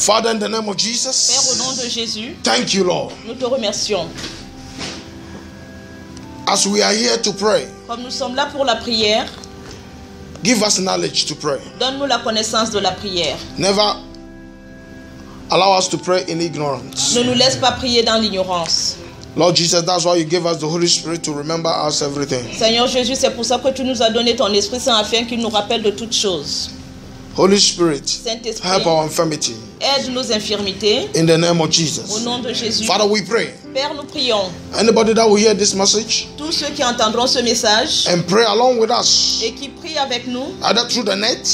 Father, in the name of Père, au nom Jesus, de Jésus, thank you, Lord. nous te remercions. As we are here to pray, Comme nous sommes là pour la prière, give us knowledge to pray. donne-nous la connaissance de la prière. Never allow us to pray in ignorance. Ne nous laisse pas prier dans l'ignorance. Lord Jesus, that's why you gave us the Holy Spirit to remember us everything. Seigneur Jésus, c'est pour ça que tu nous as donné ton Esprit Saint afin qu'il nous rappelle de toutes choses. Holy Spirit, Saint-Esprit, help our infirmity. aide nos infirmités. In the name of Au Jesus. nom de Jésus. Father, we pray. Père, nous prions. Anybody that will hear this message Tous ceux qui entendront ce message and pray along with us, et qui prient avec nous, either through the net,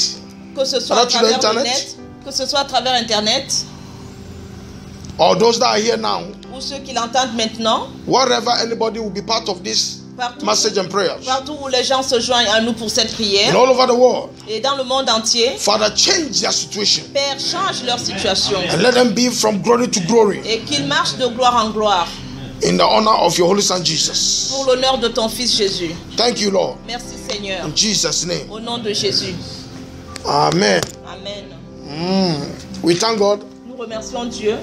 que ce soit à Alors, tu l'as travers le Internet? net, que ce soit à travers Internet, or those that are here now, ou ceux qui l'entendent maintenant, wherever anybody will be part of this partout, message and prayers, partout où les gens se joignent à nous pour cette and prière, all over the world, et dans le monde entier, Father, change their situation Père, change leur situation and let them be from glory to glory et qu'ils marchent de gloire en gloire in the honor of your Holy Son Jesus. pour l'honneur de ton Fils Jésus. Thank you, Lord. Merci Seigneur. In Jesus' name. Au nom de Jésus. Amen. Amen. We thank God Nous remercions Dieu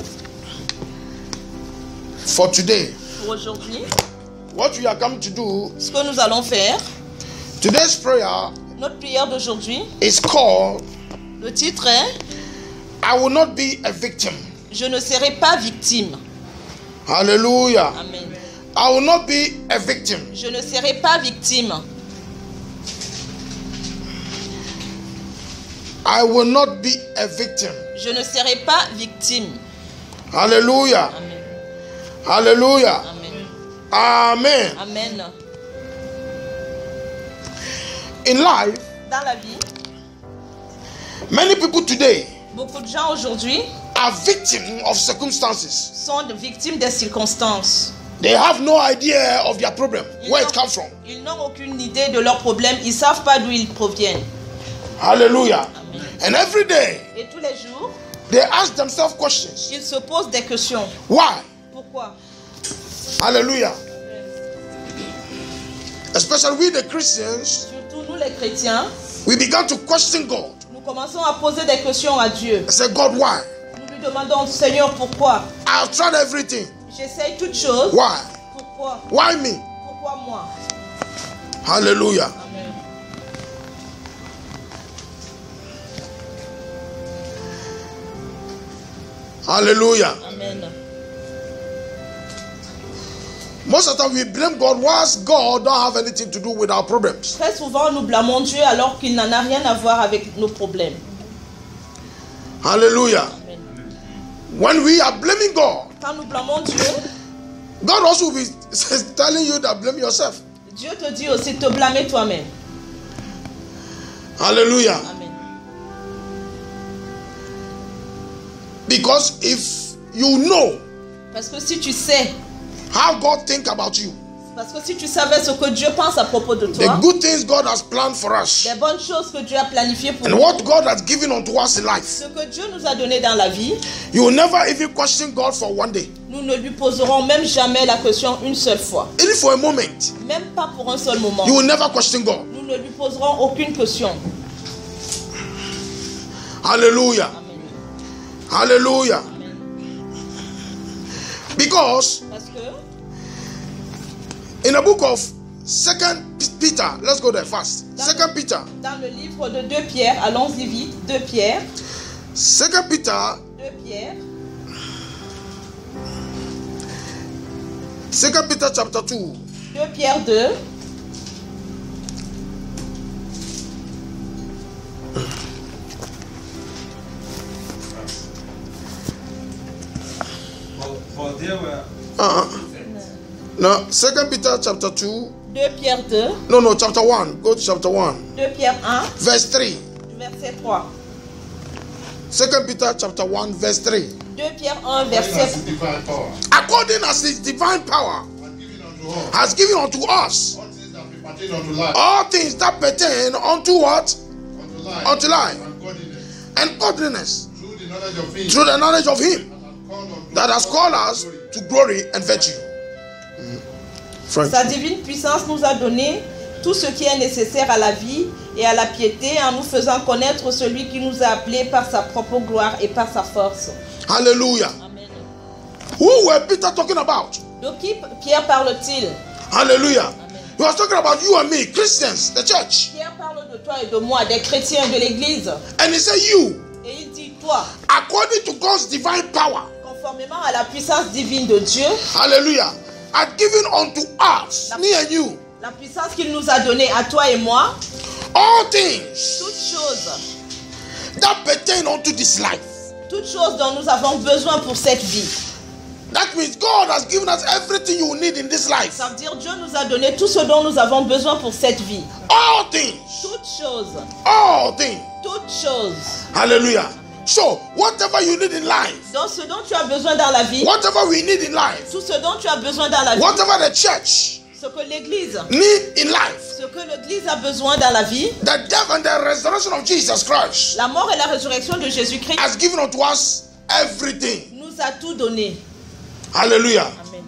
for today. pour aujourd'hui. What we are coming to do, Ce que nous allons faire, today's prayer notre prière d'aujourd'hui, is called, le titre est I will not be a victim. Je ne serai pas victime. Hallelujah. Amen. I will not be a victim. Je ne serai pas victime. I will not be a victim. Je ne serai pas victime. Hallelujah. Amen. Hallelujah. Amen. Amen. Amen. In life, Dans la vie, many people today beaucoup de gens aujourd'hui are victims of circumstances. sont victimes des circonstances. They have no idea of their problem, where it comes from. Ils n'ont aucune idée de leurs problèmes. Ils ne savent pas d'où ils proviennent. Hallelujah. Amen. And every day, Et tous les jours, they ask themselves questions. ils se posent des questions. Why? Pourquoi? Hallelujah. Especially we the Christians, Surtout nous les chrétiens, we began to question God. nous commençons à poser des questions à Dieu. I said, God, why? Nous lui demandons, Seigneur, pourquoi? I've tried everything. J'essaye toutes choses. Why? Pourquoi? Why me? Pourquoi moi? Hallelujah. Amen. Hallelujah. Amen. Most of the time we blame God whilst God don't have anything to do with our problems. Très souvent, nous blâmons Dieu alors qu'il n'en a rien à voir avec nos problèmes. Hallelujah. Amen. When we are blaming God, Quand nous blâmons Dieu, God also will be telling you that blame yourself. Dieu te dit aussi de te blâmer toi-même. Hallelujah. Amen. Because if you know Parce que si tu sais, how God think about you, parce que si tu savais ce que Dieu pense à propos de the toi, good things God has planned for us, les bonnes choses que Dieu a planifiées pour and nous, what God has given unto us in life, ce que Dieu nous a donné dans la vie, you will never even question God for one day, nous ne lui poserons même jamais la question une seule fois. even for a moment. Même pas pour un seul moment. You will never question God. Nous ne lui poserons aucune question. Hallelujah. Amen. Hallelujah. Because Parce que in the book of 2 Peter, let's go there fast. 2 Peter. dans le livre de 2 Pierre, allons-y vite, 2 Pierre, 2 Peter, 2 Pierre, 2 Peter chapter 2. 2 Pierre 2, For there were No, 2 Peter chapter 2. 2 Pierre 2, No, chapter 1. Go to chapter 1. 2 Pierre 1, Verse 3. verset 3. 2 Peter chapter 1, verse 3. 2 Pierre 1, verset 3. divine power According as his divine power has given unto has us given unto us all things that pertain unto life, all things that pertain unto what? unto life, Unto life. and godliness, And godliness, through the knowledge of him through the knowledge of him that has called that has called unto us to glory and virtue. Frank. Sa divine puissance nous a donné tout ce qui est nécessaire à la vie et à la piété, en nous faisant connaître celui qui nous a appelés par sa propre gloire et par sa force. Hallelujah. Amen. Who were Peter talking about? De qui Pierre parle-t-il? Hallelujah. Amen. He was talking about you and me, Christians, the church. Pierre parle de toi et de moi, des chrétiens de l'église. And he said, you, Et il dit toi, according to God's divine power, conformément à la puissance divine de Dieu, hallelujah, are given unto us, me and you, la puissance qu'il nous a donnée à toi et moi, all things toutes choses that pertain unto this life. dont nous avons besoin pour cette vie. That means God has given us everything you need in this life. Ça veut dire Dieu nous a donné tout ce dont nous avons besoin pour cette vie. All things. Toutes choses. All things. Toutes choses. Hallelujah. So, whatever you need in life, Donc ce dont tu as besoin dans la vie, whatever we need in life, tout ce dont tu as besoin dans la vie, whatever the church ce que l'église, need in life, ce que l'église a besoin dans la vie, the death and the resurrection of Jesus Christ la mort et la résurrection de Jésus-Christ has given unto us everything. nous a tout donné. Hallelujah. Amen.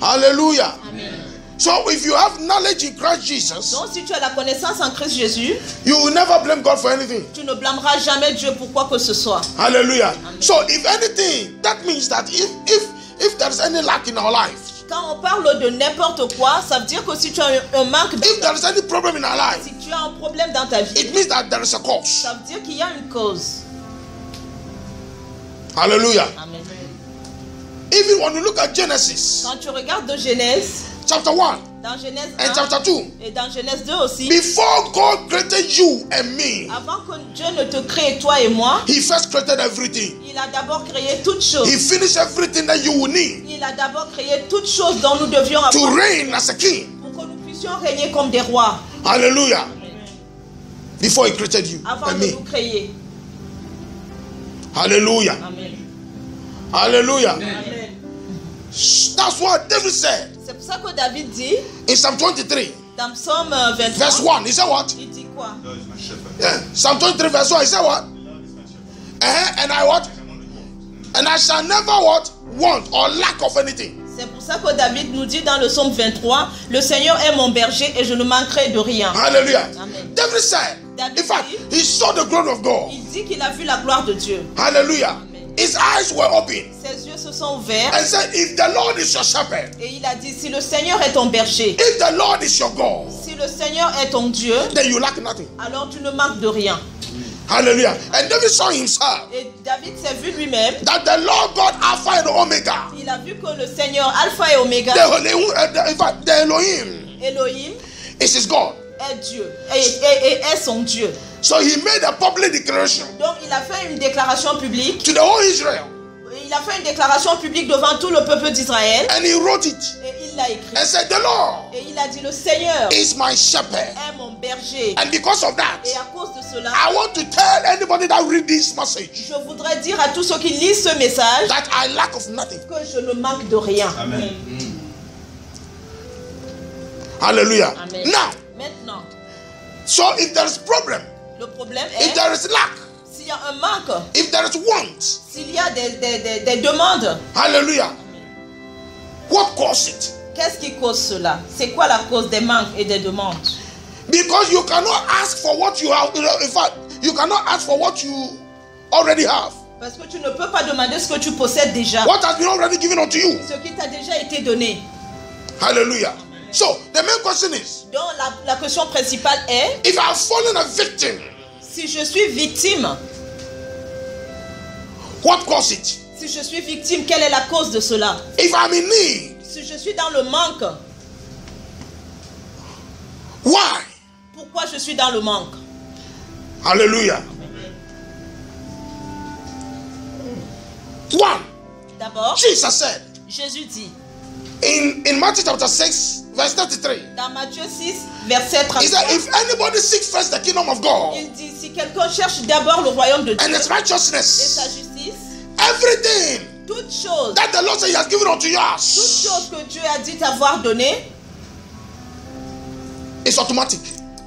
Hallelujah. Amen. So if you have knowledge in Christ Jesus, Donc si tu as la connaissance en Christ Jésus, you will never blame God for anything. tu ne blâmeras jamais Dieu pour quoi que ce soit. Hallelujah. So if anything, that means that if there is any lack in our life, Quand on parle de n'importe quoi, ça veut dire que si tu as un manque, if there is any problem in our life, si tu as un problème dans ta vie, it means that there is a cause. ça veut dire qu'il y a une cause. Hallelujah. Amen. Even when you look at Genesis Quand tu regardes de Genèse, chapter 1 dans Genèse and 1 chapter 2, et dans Genèse 2 aussi, before God created you and me, avant que Dieu ne te crée toi et moi, He first created everything. il a d'abord créé toutes choses. He finished everything that you will need Il a d'abord créé toutes choses dont nous devions to avoir reign as a king. pour que nous puissions régner comme des rois Hallelujah. Before He created you avant and de me. nous créer. Hallelujah. Amen. Hallelujah. Amen. That's what David said C'est pour ça que David dit in Psalm 23, dans Psaume 23, verse 1. He said what? il dit quoi? Yeah. Psalm 23, verse 1. He said what? And I what? And I shall never what? Want or lack of anything. C'est pour ça que David nous dit dans le Psaume 23, le Seigneur est mon berger et je ne manquerai de rien. Hallelujah. Amen. David said, David in fact, dit- he saw the glory of God. Il dit qu'il a vu la gloire de Dieu. Hallelujah. His eyes were open Ses yeux se sont ouverts and said, if the Lord is your shepherd, et il a dit, si le Seigneur est ton berger, if the Lord is your God, si le Seigneur est ton Dieu, then you lack nothing. alors tu ne manques de rien. Hallelujah. And David saw himself Et David s'est vu lui-même, that the Lord God Alpha and Omega, il a vu que le Seigneur Alpha et Oméga, in fact, the Elohim Elohim, is his God. est Dieu et est son Dieu. So he made a public declaration Donc il a fait une déclaration publique, to the whole Israel il a fait une déclaration publique devant tout le peuple d'Israël and he wrote it et il l'a écrit. and said, the Lord Et il a dit, le Seigneur is my shepherd. est mon berger. And because of that, Et à cause de cela, I want to tell anybody that read this message je voudrais dire à tous ceux qui lisent ce message that I lack of nothing. que je ne manque de rien. Amen. Hallelujah. Amen. Now, Maintenant, so if there is problem, le problème if est, there is lack, s'il y a un manque, if there is want, s'il y a des demandes, hallelujah, what caused it? qu'est-ce qui cause cela? C'est quoi la cause des manques et des demandes? Because you cannot ask for what you have. In fact, you cannot ask for what you already have. Parce que tu ne peux pas demander ce que tu possèdes déjà, What has been already given unto you. ce qui t'a déjà été donné. Hallelujah. So the main question is, Donc la question principale est, if I have fallen a victim, si je suis victime, what caused it? si je suis victime, quelle est la cause de cela? If I'm in need, Si je suis dans le manque, why? pourquoi je suis dans le manque? Hallelujah. One, D'abord, Jesus said Jésus dit, in Matthew chapter 6, verse 33, dans Matthieu 6, verset he said, 33, if anybody seeks first the kingdom of God il dit, si quelqu'un cherche d'abord le royaume de Dieu and its et sa righteousness, justice, everything toutes choses that the Lord said he has given unto us que Dieu a dit t'avoir donné is automatic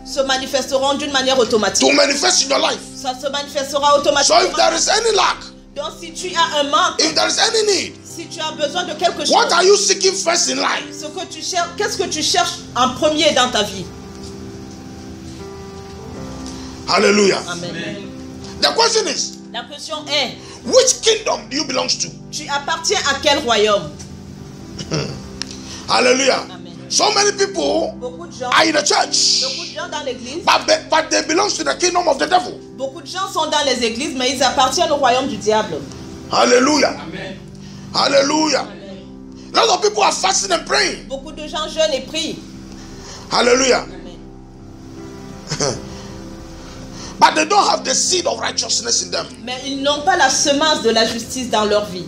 se manifesteront d'une manière automatique. to manifest in your life. Ça se manifestera So automatiquement. if there is any lack, Donc si tu as un manque, if there is any need, si tu as besoin de quelque chose, what are you seeking first in life? ce que tu cherches, qu'est-ce que tu cherches en premier dans ta vie? Hallelujah. Amen. The question is, La question est, which kingdom do you belong to? tu appartiens à quel royaume? Hallelujah. Amen. So many people Beaucoup de gens, are in the church, beaucoup de gens dans l'église, but they belong to the kingdom of the devil. beaucoup de gens sont dans les églises, mais ils appartiennent au royaume du diable. Hallelujah. Amen. Hallelujah. Lots of people are fasting and praying. Beaucoup de gens jeûnent et prient. Hallelujah. Amen. But they don't have the seed of righteousness in them. Mais ils n'ont pas la semence de la justice dans leur vie.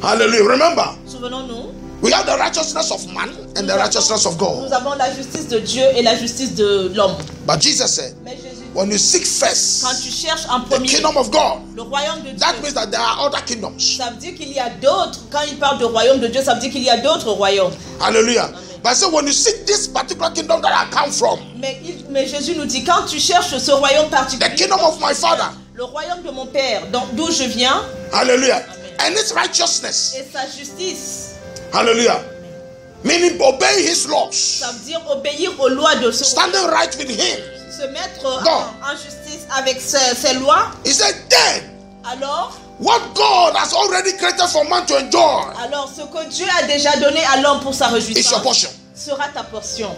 Hallelujah. Remember, Souvenons-nous, we have the righteousness of man and the righteousness of God. nous avons la justice de Dieu et la justice de l'homme. But Jesus said, Mais Jésus dit, when you seek first quand tu cherches en the premier kingdom of God, le royaume de Dieu, that means that there are other kingdoms. ça veut dire qu'il y a d'autres. Quand il parle de royaume de Dieu, ça veut dire qu'il y a d'autres royaumes. Hallelujah. Amen. But so when you seek this particular kingdom that I come from, Mais Jésus nous dit, quand tu cherches ce royaume the particulier, kingdom of my father, le royaume de mon Père, d'où je viens, hallelujah, Amen. and its righteousness, et sa justice, hallelujah, meaning obey his laws, ça veut dire obéir aux lois de ce standing right with him. se mettre God. en justice avec ses lois. He said, then Alors, what God has already created for man to enjoy ce que Dieu a déjà donné à l'homme pour sa is your réjouissance portion. sera ta portion.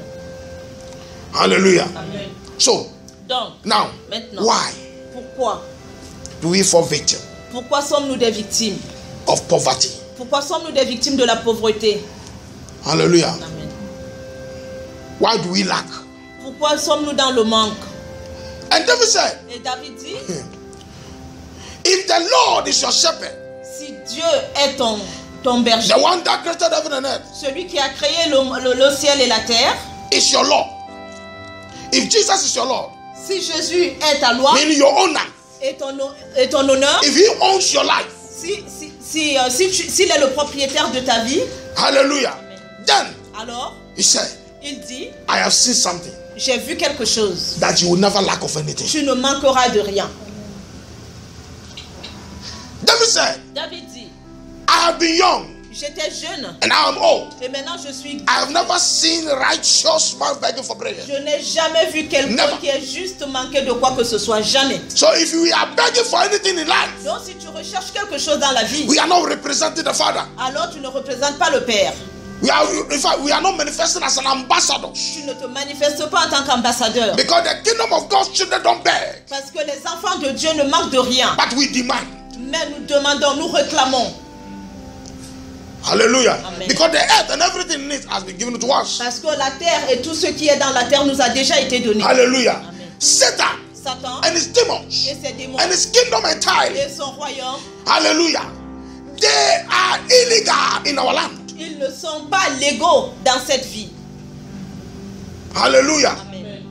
Hallelujah. Amen. So Donc, now, maintenant, why pourquoi do we fall victim Pourquoi sommes-nous des victimes? of poverty? Pourquoi sommes-nous des victimes de la pauvreté? Hallelujah. Amen. Why do we lack? Pourquoi sommes-nous dans le manque? And David said, Et David dit, if the Lord is your shepherd, si Dieu est ton berger, the one that created heaven and earth, celui qui a créé le ciel et la terre, is your Lord. If Jesus is your Lord, si Jésus est ta loi meaning your owner, et ton honneur, if he owns your life, s'il est le propriétaire de ta vie, hallelujah, then alors he said, il dit, I have seen something j'ai vu quelque chose. that you will never lack of anything. Tu ne manqueras de rien. David said, David dit, I have been young j'étais jeune and I am old. et maintenant je suis. I have never seen righteous man begging for bread. Je n'ai jamais vu quelqu'un Never. qui est juste manqué de quoi que ce soit. Jamais. So if we are begging for anything in life, Donc si tu recherches quelque chose dans la vie, we are not representing the Father. alors tu ne représentes pas le Père. In fact, we are not manifesting as an ambassador. Tu ne te manifestes pas en tant qu'ambassadeur. Because the kingdom of God's children don't beg, Parce que les enfants de Dieu ne manquent de rien. but we demand. Mais nous demandons, nous réclamons. Hallelujah. Amen. Because the earth and everything in it has been given to us. Parce que la terre et tout ce qui est dans la terre nous a déjà été donné. Hallelujah. Amen. Satan Satan and his demons et ses démons and his kingdom entirely, et son royaume, hallelujah, they are illegal in our land. ils ne sont pas légaux dans cette vie. Hallelujah. Amen.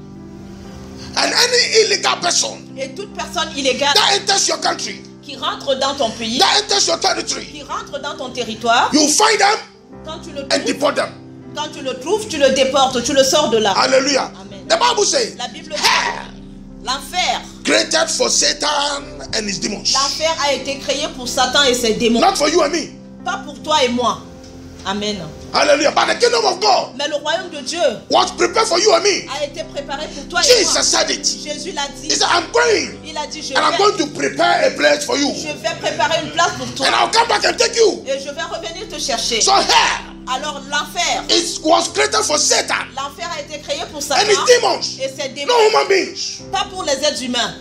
And any illegal person Et toute personne illégale that enters your country, qui rentre dans ton pays, that enters your territory, qui rentre dans ton territoire, you find them quand tu le and trouves, deport them. tu le déportes, tu le sors de là. Hallelujah. Amen. The Bible says, La Bible dit, hell l'enfer, created for Satan and his demons, l'enfer a été créé pour Satan et ses démons, not for you and me. pas pour toi et moi. Amen. Hallelujah. But the kingdom of God Mais le royaume de Dieu was prepared for you and me. a été préparé pour toi et moi. Jesus said it. Jésus l'a dit. He said, I'm going Il a dit, and I'm going to prepare a place for you. je vais préparer une place pour toi. And I'll come back and take you. Et je vais revenir te chercher. So hell, Alors l'enfer, it was created for Satan l'enfer a été créé pour and Satan his demons, et ses démons, no human beings. pas pour les êtres humains.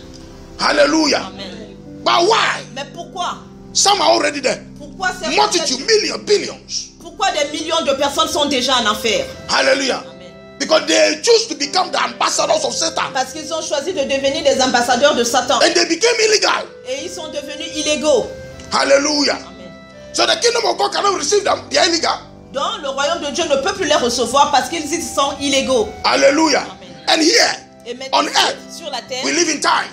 Hallelujah. Amen. But why? Mais pourquoi? Some are already there. Pourquoi ces Multitude, millions, billions. Pourquoi des millions de personnes sont déjà en enfer? Hallelujah. Amen. Because they choose to become the ambassadors of Satan. Parce qu'ils ont choisi de devenir des ambassadeurs de Satan. And they became illegal. Et ils sont devenus illégaux. Hallelujah. Amen. So the kingdom of God cannot receive them. They are illegal. Donc le royaume de Dieu ne peut plus les recevoir parce qu'ils sont illégaux. Hallelujah. Amen. And here, Et maintenant, on earth, sur la terre, we live in time.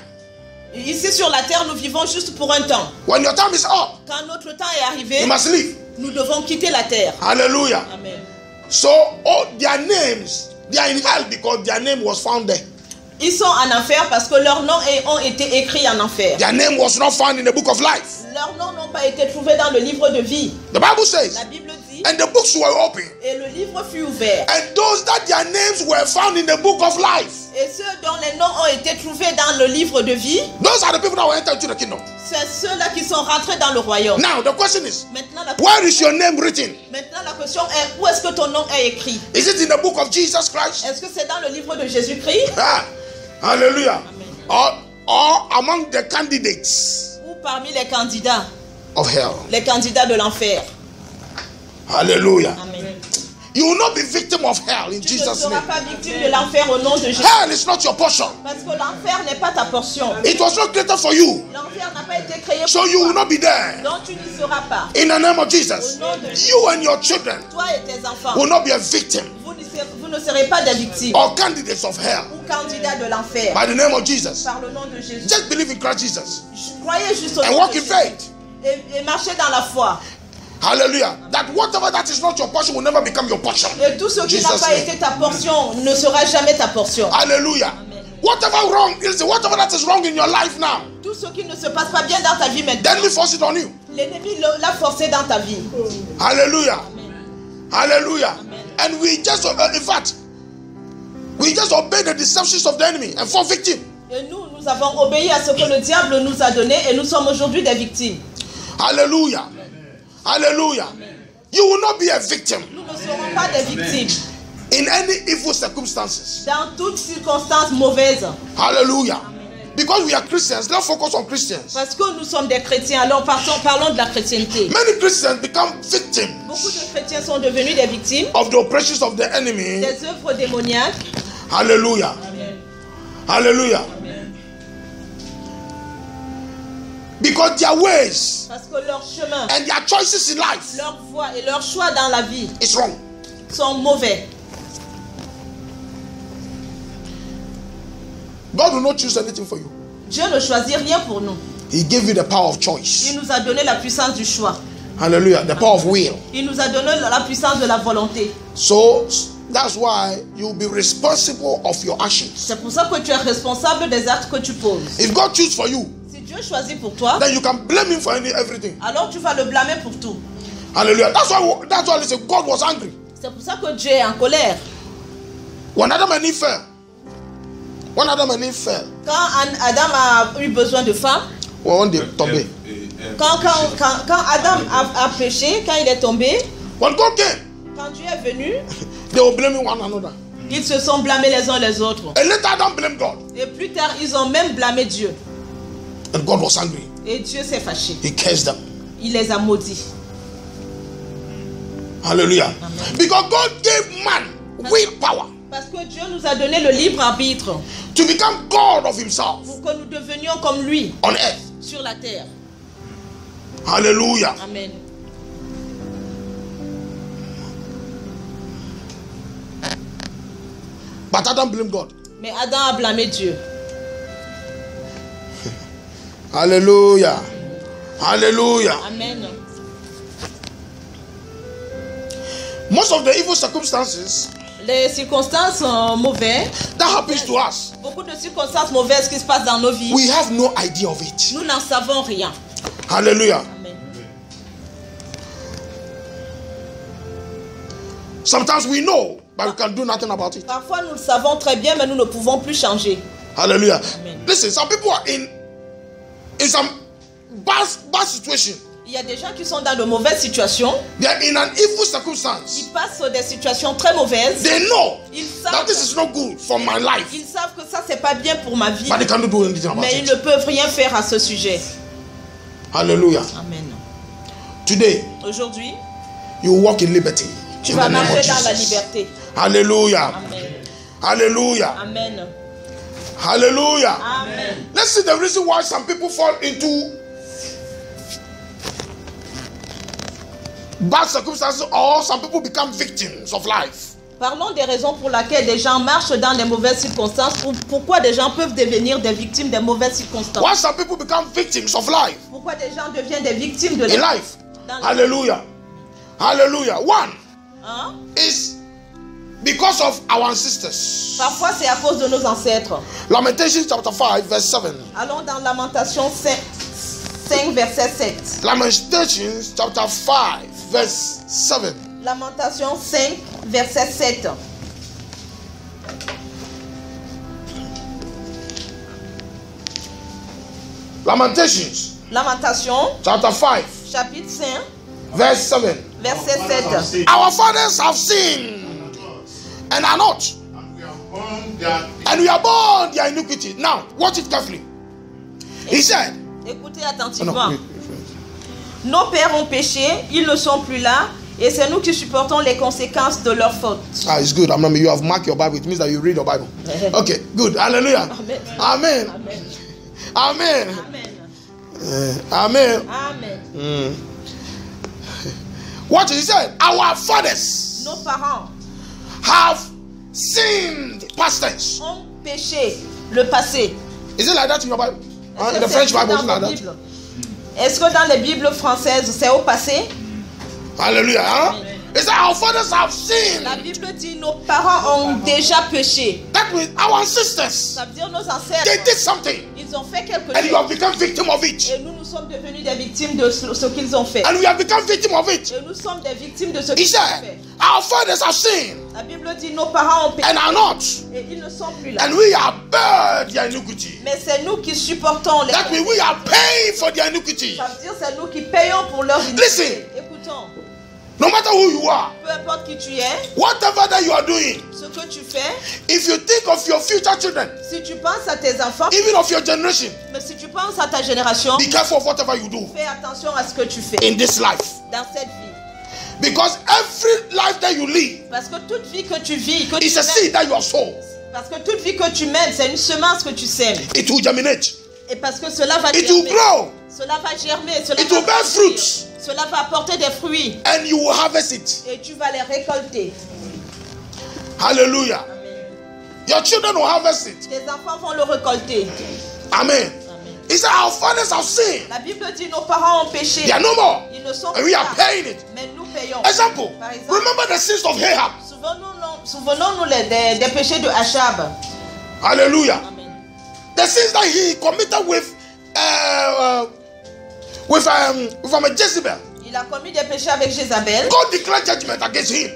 ici sur la terre, nous vivons juste pour un temps. When your time is up, Quand notre temps est arrivé, you must leave. nous devons quitter la terre. Hallelujah. Amen. So all their names, they are in hell because their name was found there. Ils sont en enfer parce que leurs noms ont été écrits en enfer. Their name was not found in the book of life. Leurs noms n'ont pas été trouvés dans le livre de vie. The Bible says, La Bible dit, and the books were open. et le livre fut ouvert. And those that their names were found in the book of life, Et ceux dont les noms ont été trouvés dans le livre de vie, those are the people that will enter into the kingdom. c'est ceux-là qui sont rentrés dans le royaume. Now, the question is, Maintenant where is your name written? la question est, où est-ce que ton nom est écrit? Is it in the book of Jesus Christ? Est-ce que c'est dans le livre de Jésus-Christ? Ah, hallelujah. Or among the candidates Ou parmi les candidats? of hell. Les candidats de l'enfer. Hallelujah. Amen. You will not be victim of hell in Tu ne Jesus' seras name. pas victime de l'enfer au nom de Jésus. Hell is not your portion. Parce que l'enfer n'est pas ta portion. It was not created for you. L'enfer n'a pas été créé So pour you will toi. not be there. Donc tu n'y seras pas. In the name of Jesus. Au nom de Jésus. You and your children Toi et tes enfants, will not be a victim vous ne serez pas des victimes or candidates of hell ou candidats de l'enfer. by the name of Jesus. Par le nom de Jésus. Just believe in Christ Jesus Croyez juste au and nom walk de in Jésus. faith. Et marchez dans la foi. Hallelujah. That whatever that is not your portion will never become your portion. Et tout ce qui n'a Jesus' pas name. été ta portion ne sera jamais ta portion. Hallelujah. Whatever wrong is, whatever that is wrong in your life now, Tout ce qui ne se passe pas bien dans ta vie then maintenant, we force it on you. l'ennemi l'a forcé dans ta vie. Hallelujah. Hallelujah. And we just, in fact, we just obey the deceptions of the enemy and fall victim. Et nous avons obéi à ce que le diable nous a donné et nous sommes aujourd'hui des victimes. Hallelujah. Hallelujah. You will not be a victim Nous ne serons pas des victimes in any evil circumstances. dans toutes circonstances mauvaises. Hallelujah. Because we are Christians, let's focus on Christians. Parce que nous sommes des chrétiens, alors parlons de la chrétienté. Many Christians become victims Beaucoup de chrétiens sont devenus des victimes of the oppressions of the enemy. des œuvres démoniaques. Hallelujah. Hallelujah. Because their ways Parce que leurs chemins, and their choices in life leurs voies et leurs choix dans la vie is wrong. sont mauvais. God will not choose anything for you. Dieu ne choisit rien pour nous. He gave you the power of choice. Il nous a donné la puissance du choix. Hallelujah. The power of will. Il nous a donné la puissance de la volonté. So that's why you'll be responsible of your actions. C'est pour ça que tu es responsable des actes que tu poses. If God chooses for you, Si Dieu choisit pour toi, then you can blame him for everything. alors tu vas le blâmer pour tout. Hallelujah. That's why listen, God was angry. C'est pour ça que Dieu est en colère. When Adam and Eve fell. When Adam and Eve fell. Quand Adam a eu besoin de femme, When they tombé. quand Adam a péché, quand il est tombé, When God came, quand Dieu est venu, they were blaming one another. ils se sont blâmés les uns les autres. And later Adam blamed God. Et plus tard, ils ont même blâmé Dieu. And God was angry. Et Dieu s'est fâché. He cursed them. Il les a maudits. Hallelujah. Because God gave man willpower Parce que Dieu nous a donné le libre arbitre to become God of himself pour que nous devenions comme lui on earth. sur la terre. Hallelujah. Amen. But Adam blamed God. Mais Adam a blâmé Dieu. Hallelujah. Hallelujah. Amen. Most of the evil circumstances Les circonstances mauvaises, that happens to us, beaucoup de circonstances mauvaises qui se passent dans nos vies, we have no idea of it. nous n'en savons rien. Hallelujah. Amen. Sometimes we know, but we can do nothing about it. Parfois nous le savons très bien, mais nous ne pouvons plus changer. Hallelujah. Amen. Listen, some people are in some bad situation. Il y a des gens qui sont dans de mauvaises situations. They are in an evil circumstance. Ils passent des situations très mauvaises. They know Ils that savent, this is not good for my life, ils savent que ça c'est pas bien pour ma vie, but they cannot do anything about mais ils it. ne peuvent rien faire à ce sujet. Hallelujah. Amen. Today, Aujourd'hui, you walk in liberty. tu In vas the name of marcher dans la Jesus. liberté. Hallelujah. Amen. Hallelujah. Amen. Hallelujah. Amen. Let's see the reason why some people fall into bad circumstances or some people become victims of life. Parlons des raisons pour lesquelles des gens marchent dans des mauvaises circonstances ou pourquoi des gens peuvent devenir des victimes des mauvaises circonstances. Why some people become victims of life Pourquoi des gens deviennent des victimes de in la life. dans la- Hallelujah. Hallelujah. One Hein? is because of our ancestors. Parfois c'est à cause de nos ancêtres. Lamentations chapter 5 verse 7. Allons dans Lamentation 5 verset 7. Lamentations chapter 5 verse 7. Lamentation 5 verset 7. Lamentations, Lamentation, chapter 5, chapitre 5, verse 7. verset 7. Our fathers have sinned and are not, and we are born their iniquity. Now, watch it carefully. He said, Écoutez oh, attentivement. no, wait. Nos pères ont péché, ils ne sont plus là, et c'est nous qui supportons les conséquences de leur faute. Ah, it's good. You have marked your Bible. It means that you read your Bible. Okay, good. Hallelujah. Amen. Amen. Amen. Amen. Amen. Amen. What he said? Our fathers Nos parents have sinned. Past tense. ont péché, le passé. Is it like that in your Bible? Est-ce In que the French c'est Bible, dans is it like vos that? Bibles? Est-ce que dans les Bibles françaises, c'est au passé? Hallelujah. Huh? He said our fathers have sinned. La Bible dit nos parents ont déjà péché. That means our ancestors, Ça veut dire nos they ancêtres, did something, ils ont fait quelque and you chose. have become victim of it. Et nous sommes devenus des victimes de ce qu'ils ont fait. And we have become victim of it. Et nous sommes des victimes de ce He qu'ils ont said, fait. our fathers have sinned La Bible dit nos parents ont péché and are not, et ils ne sont plus là. and we are bear their iniquity. Mais c'est nous qui supportons les That means we are paying for their iniquity. Ça veut dire c'est nous qui payons pour leur iniquité. Listen. Écoutons, No matter who you are, peu importe qui tu es, whatever that you are doing, ce que tu fais, if you think of your future children, si tu penses à tes enfants, even of your generation, mais si tu penses à ta génération, be careful of whatever you do fais attention à ce que tu fais in this life. dans cette vie. Because every life that you live Parce que toute vie que tu vis, que tu is a mènes, seed that you have sown. parce que toute vie que tu mènes, c'est une semence que tu sèmes. It will germinate. Et parce que cela va It will germer. grow. Cela va germer, cela It va will bear grandir. fruits. Cela va apporter des fruits And you will harvest it. et tu vas les récolter. Hallelujah. Your children will harvest it. Tes enfants vont le récolter. Amen. He said, our fathers have sinned. La Bible dit nos parents ont péché. They are no more. Ils ne sont And plus we là. are paying it. Mais nous payons. Example. Par exemple, Remember the sins of Ahab. souvenons-nous des péchés de Achab. Hallelujah. Amen. The sins that he committed with Jezebel. Il a commis des péchés avec Jézabel. God declared judgment against him.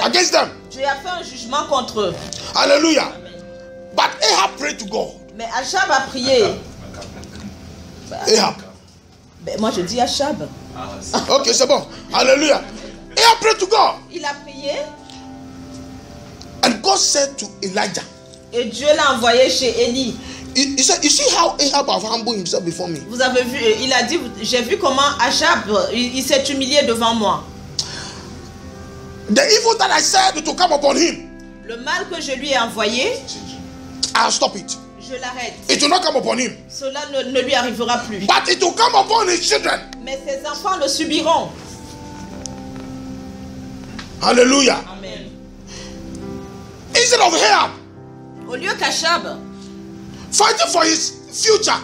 Against them. Dieu a fait un jugement contre eux. Hallelujah. Amen. But Ahab prayed to God. Mais Achab a prié. Ahab. Ben, moi je dis Achab. Okay, c'est bon. Hallelujah. Ahab prayed to God. Il a prié And God said to Elijah, et Dieu l'a envoyé chez Élie. he said, you see how Ahab have humbled himself before me? Vous avez vu, il a dit, j'ai vu comment Achab, il s'est humilié devant moi. The evil that I said to come upon him, Le mal que je lui ai envoyé, I'll stop it. je l'arrête. It will not come upon him. Cela ne lui arrivera plus. But it will come upon his children. Mais ses enfants le subiront. Hallelujah. Amen. Instead of Ahab Au lieu qu'Achab, fighting for his future,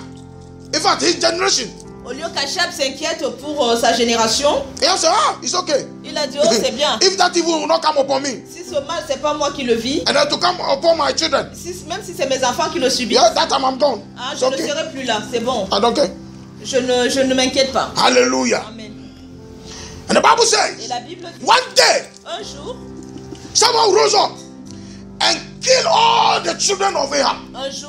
in fact, his generation, au lieu qu'Achab s'inquiète pour sa génération, Ahab said, it's okay. il a dit, oh c'est bien. If that evil will not come upon me, Si ce mal, c'est pas moi qui le vis, and then to come upon my children, même si c'est mes enfants qui le subissent, yeah, that time I'm gone. ah, It's je ne okay. serai plus là, c'est bon. I don't care. Je ne m'inquiète pas. Hallelujah. Amen. And the Bible Et says, la Bible dit, one day, un jour, someone rose up and killed all the children of Ahab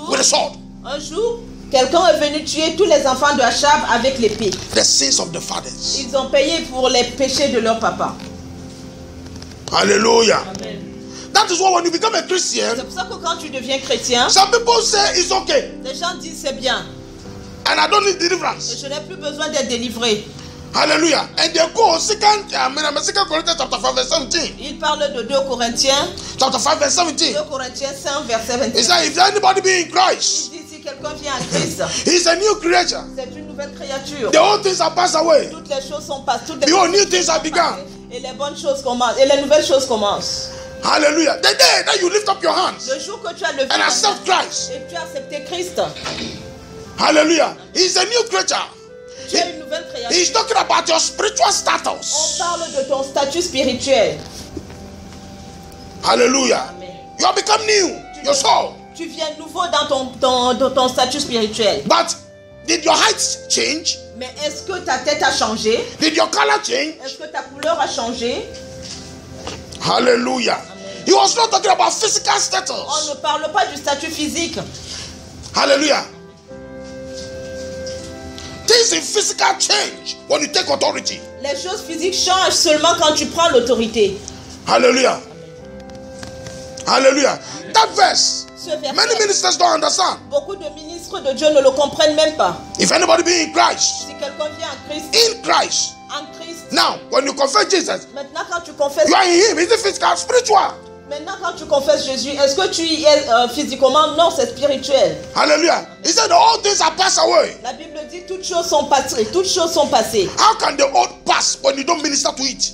with a sword. un jour, quelqu'un est venu tuer tous les enfants de Achab avec l'épée. The sins of the fathers. Ils ont payé pour les péchés de leur papa. Hallelujah. Amen. That is why when you become a Christian, C'est pour ça que quand tu deviens chrétien, some people say it's okay les gens disent c'est bien and I don't need et deliverance. je n'ai plus besoin d'être délivré. Hallelujah. And they go, 2 Corinthians chapter 5 verse 17. Il parle de 2 Corinthiens, Chapter 5 verse 17. 2 Corinthiens 5 verset He 21. said, if anybody be in Christ, Il dit si quelqu'un vient en Christ, he's a new creature. c'est une nouvelle créature. The old things are passed away. Toutes les choses sont passées, toutes les Behold, choses new things have begun. et les bonnes choses commencent et les nouvelles choses commencent. Hallelujah. The day that you lift up your hands Le jour que tu as levé and ta accept main Christ, et tu as accepté Christ, hallelujah, he's a new creature. tu es une nouvelle créature. He's talking about your spiritual On status. parle de ton statut spirituel. Hallelujah. Amen. You have become new, your soul. Tu viens nouveau dans ton statut spirituel. But did your height change? Mais est-ce que ta tête a changé? Did your color change? Est-ce que ta couleur a changé? Hallelujah. He was not talking about physical On status. ne parle pas du statut physique. Hallelujah. Things in physical change when you take authority. Les choses physiques changent seulement quand tu prends l'autorité. Hallelujah. Hallelujah. That verse, Ce verset, many ministers don't understand. beaucoup de ministres de Dieu ne le comprennent même pas. If anybody be in Christ, Si quelqu'un vient en Christ, in Christ. Now, when you confess Jesus, maintenant quand tu confesses, you are in Him. Is it physical, spiritual? maintenant quand tu confesses Jésus, est-ce que tu y es physiquement? Non, c'est spirituel. Hallelujah. He said all things are passed away. La Bible dit toutes choses sont passées. Toutes choses sont passées. How can the old pass when you don't minister to it?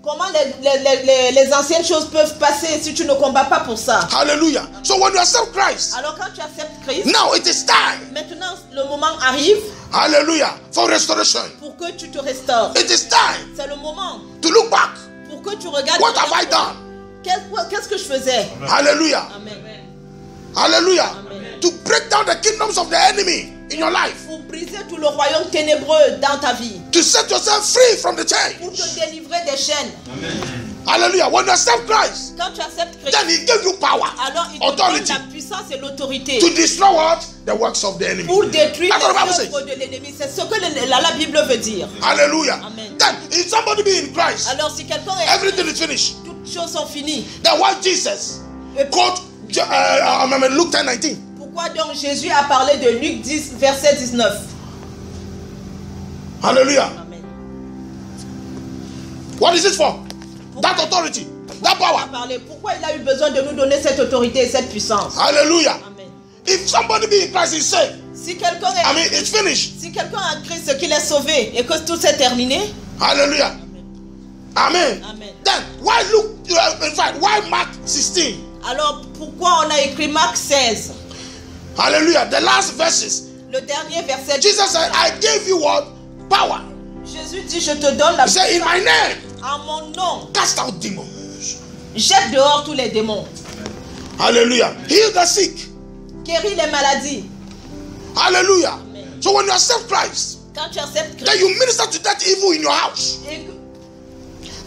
Comment les anciennes choses peuvent passer si tu ne combats pas pour ça? Hallelujah. So when you accept Christ, Alors quand tu acceptes Christ, now it is time. maintenant le moment arrive Hallelujah. For restoration. pour que tu te restaures. It is time C'est le moment to look back. pour que tu regardes. What have I done? Qu'est-ce que je faisais? Hallelujah. Amen. Hallelujah. Amen. To break down the kingdoms of the enemy in your life. Pour briser tout le royaume ténébreux dans ta vie. To set yourself free from the Pour chains. te délivrer des chaînes. Hallelujah. When you accept Christ, Quand tu acceptes Christ, then He gives you power, alors il te donne authority la puissance et l'autorité to destroy what? The works of the enemy. pour détruire That's what the Bible les says. œuvres de l'ennemi. C'est ce que la Bible veut dire. Hallelujah. Amen. Then, if somebody be in Christ, Alors si quelqu'un est, everything is finished. toutes choses sont finies. Then why Jesus Et quote Luke 10:19? pourquoi donc Jésus a parlé de Luc 10, verset 19? Hallelujah. Amen. What is it for? That authority, that Il power. a parlé. Pourquoi il a eu besoin de nous donner cette autorité et cette puissance? Hallelujah. Amen. If somebody be in Christ, he's saved. Si quelqu'un est, It's finished. si quelqu'un a Christ, qu'il est sauvé et que tout s'est terminé, Hallelujah. Amen. Amen. Then why Luke? In fact, why Mark 16? alors pourquoi on a écrit Marc 16? Hallelujah. The last verses. Le dernier verset. Jesus said, "I gave you what? Power." Jésus dit, je te donne la He said, "In my name, en mon nom. cast out demons." Jette dehors tous les démons. Hallelujah. Heal the sick. Guéris les maladies. Hallelujah. Amen. So when you accept Christ, Quand tu acceptes then Christ, you minister to that evil in your house.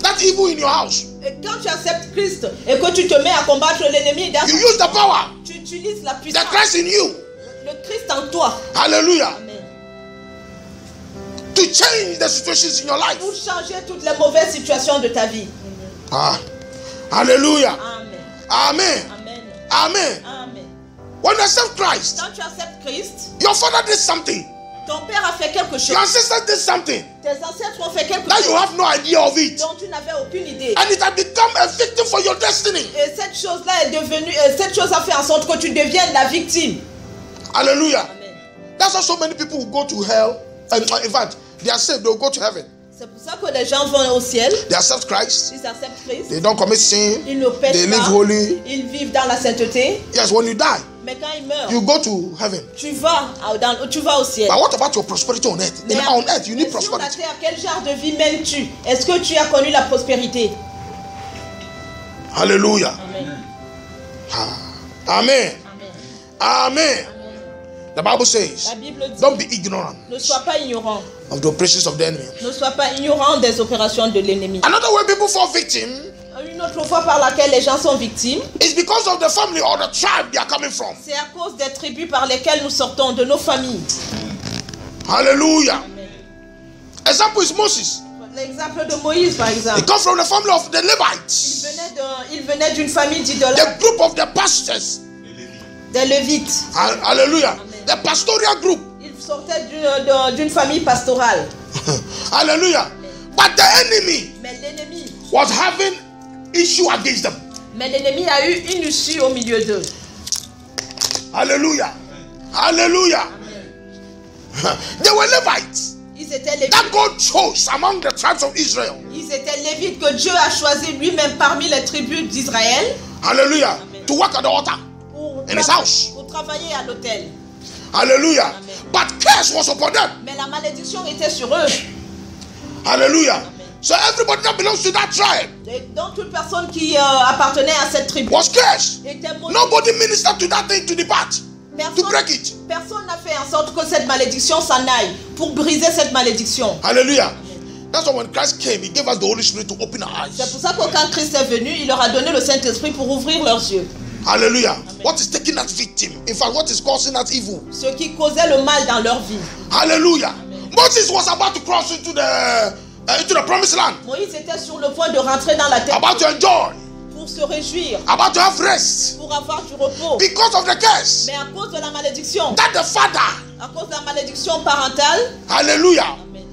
That evil in your house. et quand tu acceptes Christ et que tu te mets à combattre l'ennemi, dans You use the power. tu utilises la The puissance. Christ in you. Le Christ en toi. Hallelujah. Amen. To change the situations in your life. Pour changer toutes les mauvaises situations de ta vie. Ah. Hallelujah. Amen. Amen. Amen. Amen. Amen. When you accept Christ, Quand tu acceptes Christ, your father did something. ton père a fait quelque chose. Your ancestors did something. Tes ancêtres ont fait quelque Now you chose have no idea of it. dont tu n'avais aucune idée. And it has become a victim for your destiny. Et cette chose-là est devenue, cette chose a fait en sorte que tu deviennes la victime. Hallelujah. Amen. That's why so many people will go to hell. And in fact, they are saved, they will go to heaven. C'est pour ça que les gens vont au ciel, They accept Christ. ils acceptent Christ, They don't commit sin. ils ne They pêchent live pas, holy. ils vivent dans la sainteté. Yes, when you die, Mais quand ils meurent, you go to heaven. tu vas au ciel. But what about your prosperity on earth? Mais On earth, you need mais sur la prosperity. terre, quel genre de vie mènes-tu? Est-ce que tu as connu la prospérité? Hallelujah. Amen. Amen. Amen. Amen. The Bible says, La Bible dit, don't be ignorant ne sois pas ignorant. of the operations of the enemy. Ne sois pas ignorant des opérations de l'ennemi. Another way people fall victim Une autre fois par laquelle les gens sont victimes, is because of the family or the tribe they are coming from. c'est à cause des tribus par lesquelles nous sortons, de nos familles. Hallelujah. Amen. Example is Moses. L'exemple de Moïse, par He exemple. comes from the family of the Levites, Il venait d'une famille d'idolâtres, the group of the pastors. des Lévites. Hallelujah. Amen. The pastoral group. Il sortait d'une famille pastorale. Hallelujah. But the enemy Mais l'ennemi was having issue against them. Mais l'ennemi a eu une issue au milieu d'eux. Hallelujah. Hallelujah. They were Levites Ils étaient lévites. that God chose among the tribes of Israel. Ils étaient lévites que Dieu a choisi lui-même parmi les tribus d'Israël Hallelujah. Amen. To work at the altar. pour, In his house. pour travailler à l'autel. Hallelujah. Amen. But curse was upon them. Mais la malédiction était sur eux. Hallelujah. So everybody that belongs to that tribe Et donc toute personne qui appartenait à cette tribu was cursed. était maudite. Nobody ministered to that thing to depart, to break it. Personne n'a fait en sorte que cette malédiction s'en aille pour briser cette malédiction. Hallelujah. That's why when Christ came, He gave us the Holy Spirit to open our C'est eyes. pour ça que quand Christ est venu, il leur a donné le Saint-Esprit pour ouvrir leurs yeux. Hallelujah. What is taking us victim? In fact, what is causing us evil? Ce qui causait le mal dans leur vie. Hallelujah. Moses was about to cross into the promised land. Moïse était sur le point de rentrer dans la terre About to enjoy. pour se réjouir, About to have rest. pour avoir du repos. Because of the curse Mais à cause de la malédiction, that the father, à cause de la malédiction parentale, hallelujah, Amen.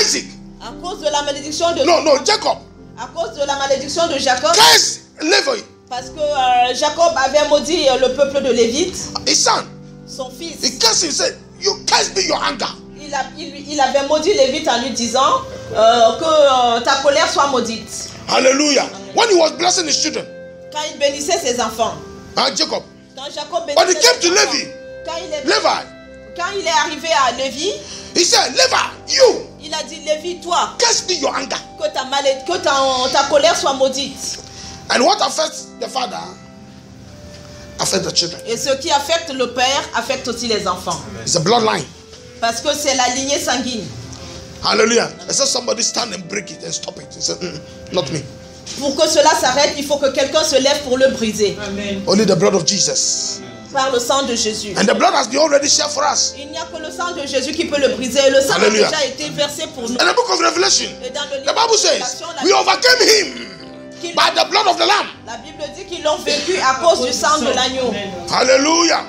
Isaac, À cause de la malédiction de no, Jacob, à cause de la malédiction de Jacob, curse Levi, parce que Jacob avait maudit le peuple de Lévite, his son. son fils. He cursed him, said, "You curse me your anger." Il avait maudit Lévite en lui disant que ta colère soit maudite. Hallelujah. When he was blessing his children, Quand il bénissait ses enfants, Jacob, quand Jacob when he bénissait came ses to enfants, Levi, quand quand il est arrivé à Lévi, he said, "Levi, you il a dit Lévi, toi, curse me your anger." que ta colère soit maudite. And what affects the father affects the children. Et ce qui affecte le père affecte aussi les enfants. It's a bloodline. Parce que c'est la lignée sanguine. Hallelujah. I said somebody stand and break it and stop it. He said, not me. Pour que cela s'arrête, il faut que quelqu'un se lève pour le briser. Amen. Only the blood of Jesus. Par le sang de Jésus. And the blood has been already shed for us. Il n'y a que le sang de Jésus qui peut le briser. Le sang Hallelujah. a déjà été versé pour nous. In the book of Revelation, Et dans le the livre Bible de says, Révélation, we overcame him qu'ils- by the blood of the Lamb. la Bible dit qu'ils l'ont vaincu à cause du sang de l'agneau. Hallelujah.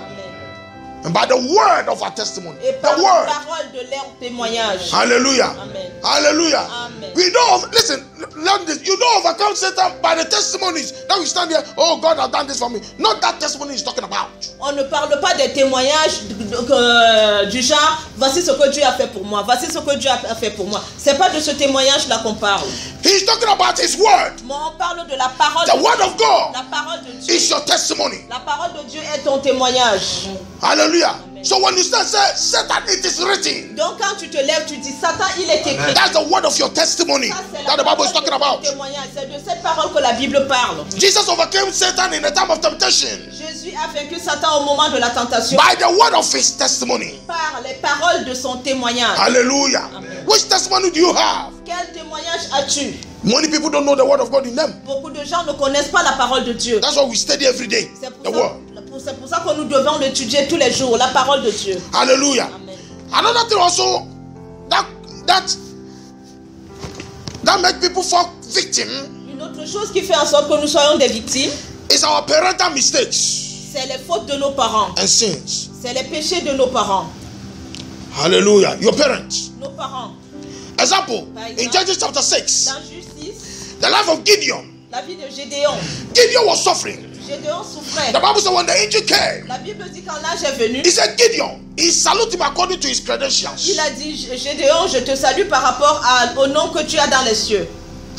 And by the word of our testimony. Et par The la word. parole de leur témoignage. Hallelujah. Amen. Hallelujah. Amen. We don't, listen, learn this. You don't overcome Satan by the testimonies. Now we stand here, oh, God has done this for me. Not that testimony he's talking about. On ne parle pas des témoignages du genre, voici ce que Dieu a fait pour moi, voici ce que Dieu a fait pour moi. C'est pas de ce témoignage-là qu'on parle. He's talking about his word. Mais on parle de la parole The de word Dieu. of God La parole de Dieu. is your testimony. La parole de Dieu est ton témoignage. Hallelujah. So when you stand, say, Satan, it is written. Donc quand tu te lèves, tu dis, Satan, il est écrit. That's the word of your testimony Ça, c'est that la the Bible is parole talking de ton about. témoignage. C'est de cette parole que la Bible parle. Jesus overcame Satan in the time of temptation Jésus a vaincu Satan au moment de la tentation by the word of his testimony. par les paroles de son témoignage. Hallelujah. Which testimony do you have? Quel témoignage as-tu? Many people don't know the word of God in them. Beaucoup de gens ne connaissent pas la parole de Dieu. That's why we study every day. C'est The word. pour ça que nous devons l'étudier tous les jours, la parole de Dieu. Hallelujah. Amen. Another thing also that makes people fall victim Une autre chose qui fait en sorte que nous soyons des victimes, is our parental mistakes c'est les fautes de nos parents. and sins. C'est les péchés de nos parents. Hallelujah. Your parents. Nos parents. Example, Par in exemple, Judges chapter 6, Dans Justice, the life of Gideon. la vie de Gédéon. Gideon was suffering. Gédéon souffrait. The Bible said when the angel came, La Bible dit quand l'ange est venu, he said, Gideon, he saluted him according to his credentials. il a dit, Gédéon, je te salue par rapport au nom que tu as dans les cieux.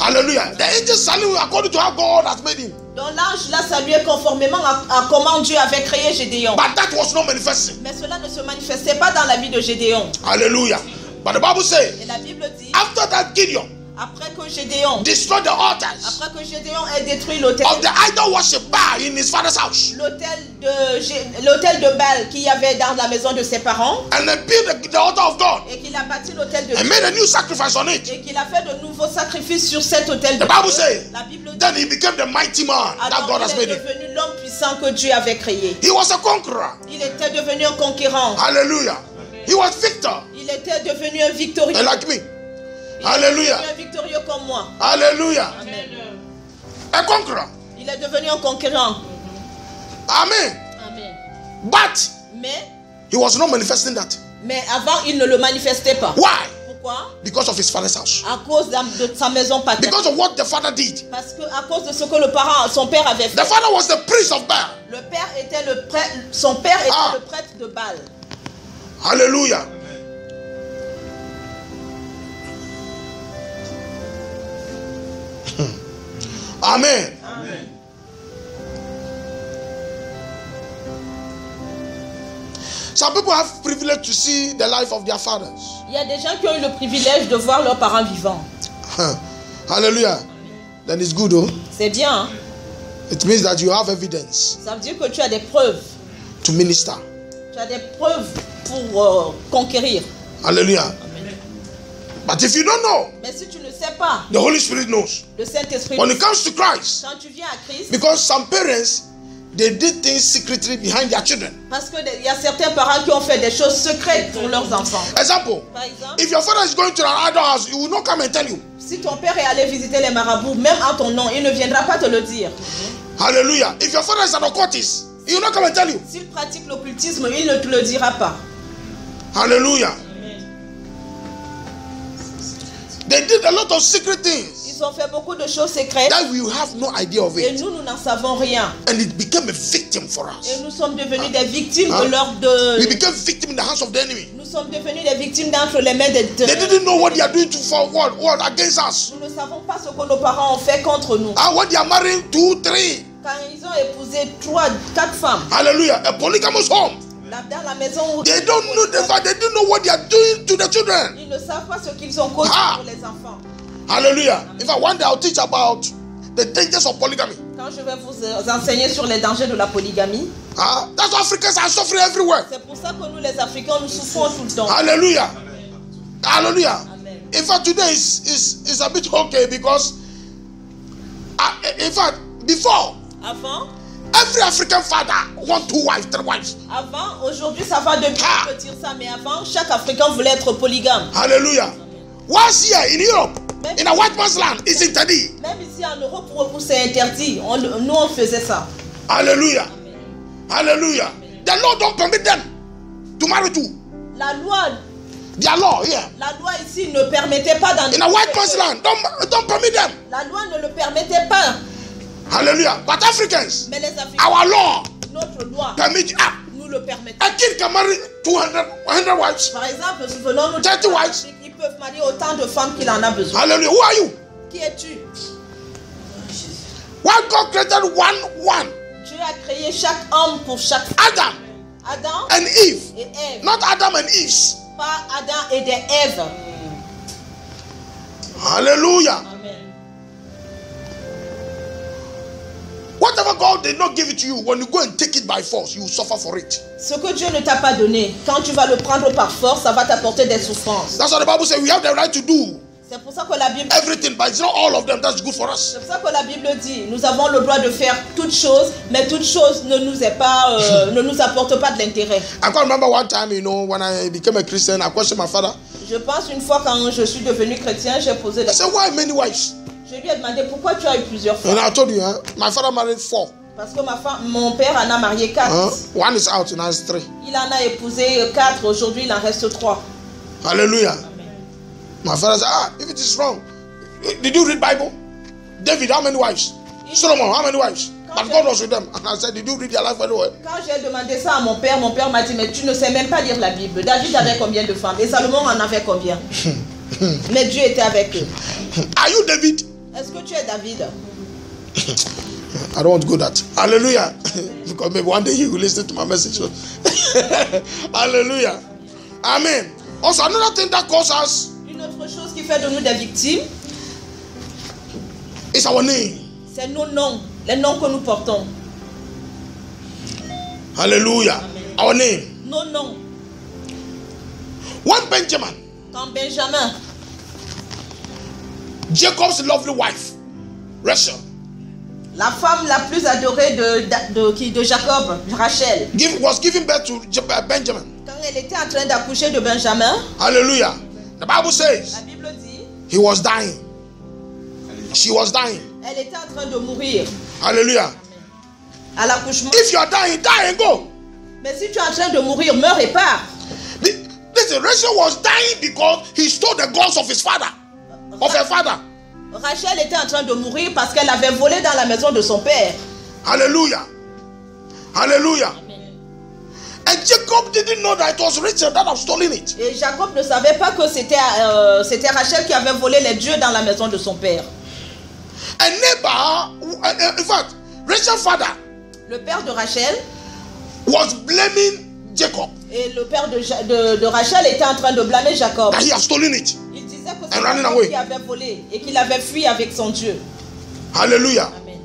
Hallelujah. The angel saluted him according to how God has made him. Donc l'ange l'a salué conformément à comment Dieu avait créé Gédéon. But that was not manifesting. Mais cela ne se manifestait pas dans la vie de Gédéon. Hallelujah. But the Bible says, Et la Bible dit, after that, Gideon après que Gédéon, destroyed the altars après que Gédéon ait détruit l'autel, of the idol worship bar in his father's house l'autel de Baal qu'il y avait dans la maison de ses parents, and then built the altar of God et qu'il a bâti l'autel de and Dieu, made a new sacrifice on it. et qu'il a fait de nouveaux sacrifices sur cet autel de The Bible Dieu. says, La Bible dit, then he became the mighty man that alors God has il made est him. devenu l'homme puissant que Dieu avait créé. He was a conqueror. Il était devenu un conquérant. Hallelujah. He was victor. Il était devenu un victorieux. And like me. Il est Hallelujah. devenu un victorieux comme moi. Hallelujah. Amen. A conqueror. Il est devenu un conquérant. Amen. Amen. But Mais he was not manifesting that. avant, il ne le manifestait pas. Why? Pourquoi? Because of his father's house. À cause de sa maison paternelle. Because of what the father did. Parce que à cause de ce que son père avait fait. The father was the priest of Baal. Le père était son père était Ah. le prêtre de Baal. Hallelujah. Amen. Amen. Some people have privilege to see the life of their fathers. Il y a des gens qui ont eu le privilège de voir leurs parents vivants. Hallelujah. Then it's good, oh. C'est bien. Hein? It means that you have evidence Ça veut dire que tu as des preuves. to minister. Tu as des preuves pour conquérir. Hallelujah. But if you don't know, Mais si tu ne sais pas, the Holy Spirit knows. le Saint-Esprit, When it comes to Christ, quand tu viens à Christ, because some parents, they did things secretly behind their children. Parce que il y a certains parents qui ont fait des choses secrètes pour leurs enfants. Example, Par exemple, if your father is going to an idol house, he will not come and tell you. si ton père est allé visiter les marabouts, même en ton nom, il ne viendra pas te le dire. Hallelujah. If your father is an occultist, he will not come and tell you. S'il pratique l'occultisme, il ne te le dira pas. Hallelujah. They did a lot of secret things Ils ont fait beaucoup de choses secrètes that we have no idea of et it. nous n'en savons rien. And it became a victim for us. Et nous sommes devenus des victimes de leur de. We became victim in the hands of the enemy. Nous sommes devenus des victimes d'entre les mains des. They didn't know what they are doing for what against us. Nous ne savons pas ce que nos parents ont fait contre nous. And when they are marrying 2, 3. Quand ils ont épousé 3, 4 femmes. Hallelujah. A polygamous home. Dans la maison où They don't know the fact, they don't know what they are doing to the children. ils ne savent pas ce qu'ils ont causé pour les enfants. Hallelujah. In fact, one day I'll teach about the dangers of polygamy. Quand je vais vous enseigner sur les dangers de la polygamie, That's why Africans are suffering everywhere. c'est pour ça que nous les Africains nous souffrons tout le temps. Hallelujah. Hallelujah. Amen. In fact, today is a bit okay because, in fact, before, Avant, every African father want 2 wives, 3 wives. aujourd'hui ça va depuis de dire ça, mais avant, chaque Africain voulait être polygame. Hallelujah. Once here in Europe, in a white man's land, it's interdit. Même ici en Europe, où c'est interdit, nous on faisait ça. Hallelujah. Hallelujah. The law don't permit them to marry 2. La loi, Their law here. la loi ici ne permettait pas d'en. In a white man's land, don't permit them. La loi ne le permettait pas. Hallelujah. But Africans, Mais les Africains, our law notre loi permit nous le permettait. a kid can marry 100 wives. Par exemple, souvenons-nous 30 wives. ils peuvent marier autant de femmes qu'il en a besoin. Hallelujah. Who are you? Qui es-tu? Why God created one? Dieu a créé chaque homme pour chaque femme. Adam Adam and Eve. et Ève. Not Adam and Eve. Pas Adam et des Èves. Hallelujah. Amen. Whatever God did not give it to you, when you go and take it by force, you will suffer for it. Ce que Dieu ne t'a pas donné, quand tu vas le prendre par force, ça va t'apporter des souffrances. That's what the Bible says. We have the right to do C'est pour ça que la Bible everything, but it's not all of them that's good for us. C'est pour ça que la Bible dit, nous avons le droit de faire toutes choses, mais toutes choses ne nous est pas, ne nous apportent pas de l'intérêt. I can remember one time, when I became a Christian, I questioned my father. Je pense une fois quand je suis devenu chrétien, j'ai posé I la said, why many wives? Je lui ai demandé pourquoi tu as eu plusieurs And femmes. I told you, my father married 4. Parce que mon père en a marié 4. One is out, now it's 3. Il en a épousé 4, aujourd'hui il en reste 3. Hallelujah. My father said, if it is wrong, did you read Bible? David, how many wives? Solomon, how many wives? But God was with them. And I said, did you read their life very well? Quand j'ai demandé ça à mon père m'a dit, mais tu ne sais même pas lire la Bible. David avait combien de femmes? Et Salomon en avait combien? Mais Dieu était avec eux. Are you David? Est-ce que tu es David? I don't want to go that. Hallelujah. Because maybe one day you will listen to my message. Hallelujah. Amen. Also, another thing that causes us Une autre chose qui fait de nous des victimes, is our name. c'est nos noms, les noms que nous portons. Hallelujah. Our name. Nos noms. When Benjamin, Quand Benjamin, Jacob's lovely wife, Rachel, la femme la plus adorée de Jacob, Rachel, was giving birth to Benjamin. quand elle était en train d'accoucher de Benjamin, Hallelujah. The Bible la says Bible dit, he was dying. She was dying. elle était en train de mourir Hallelujah. à l'accouchement. If you are dying, die and go. Mais si tu es en train de mourir, meurs et pars. Listen, Rachel was dying because he stole the gods of his father, of her father. Rachel était en train de mourir parce qu'elle avait volé dans la maison de son père. Hallelujah. Hallelujah. And Jacob didn't know that it was Rachel that had stolen it. Et Jacob ne savait pas que c'était Rachel qui avait volé les dieux dans la maison de son père. And neighbor, in fact, Rachel's father Le père de Rachel was blaming Jacob et le père de Rachel était en train de blâmer Jacob. that he had stolen it. Il disait que And running c'est away. lui qui avait volé et qu'il avait fui avec son Dieu. Hallelujah. Amen.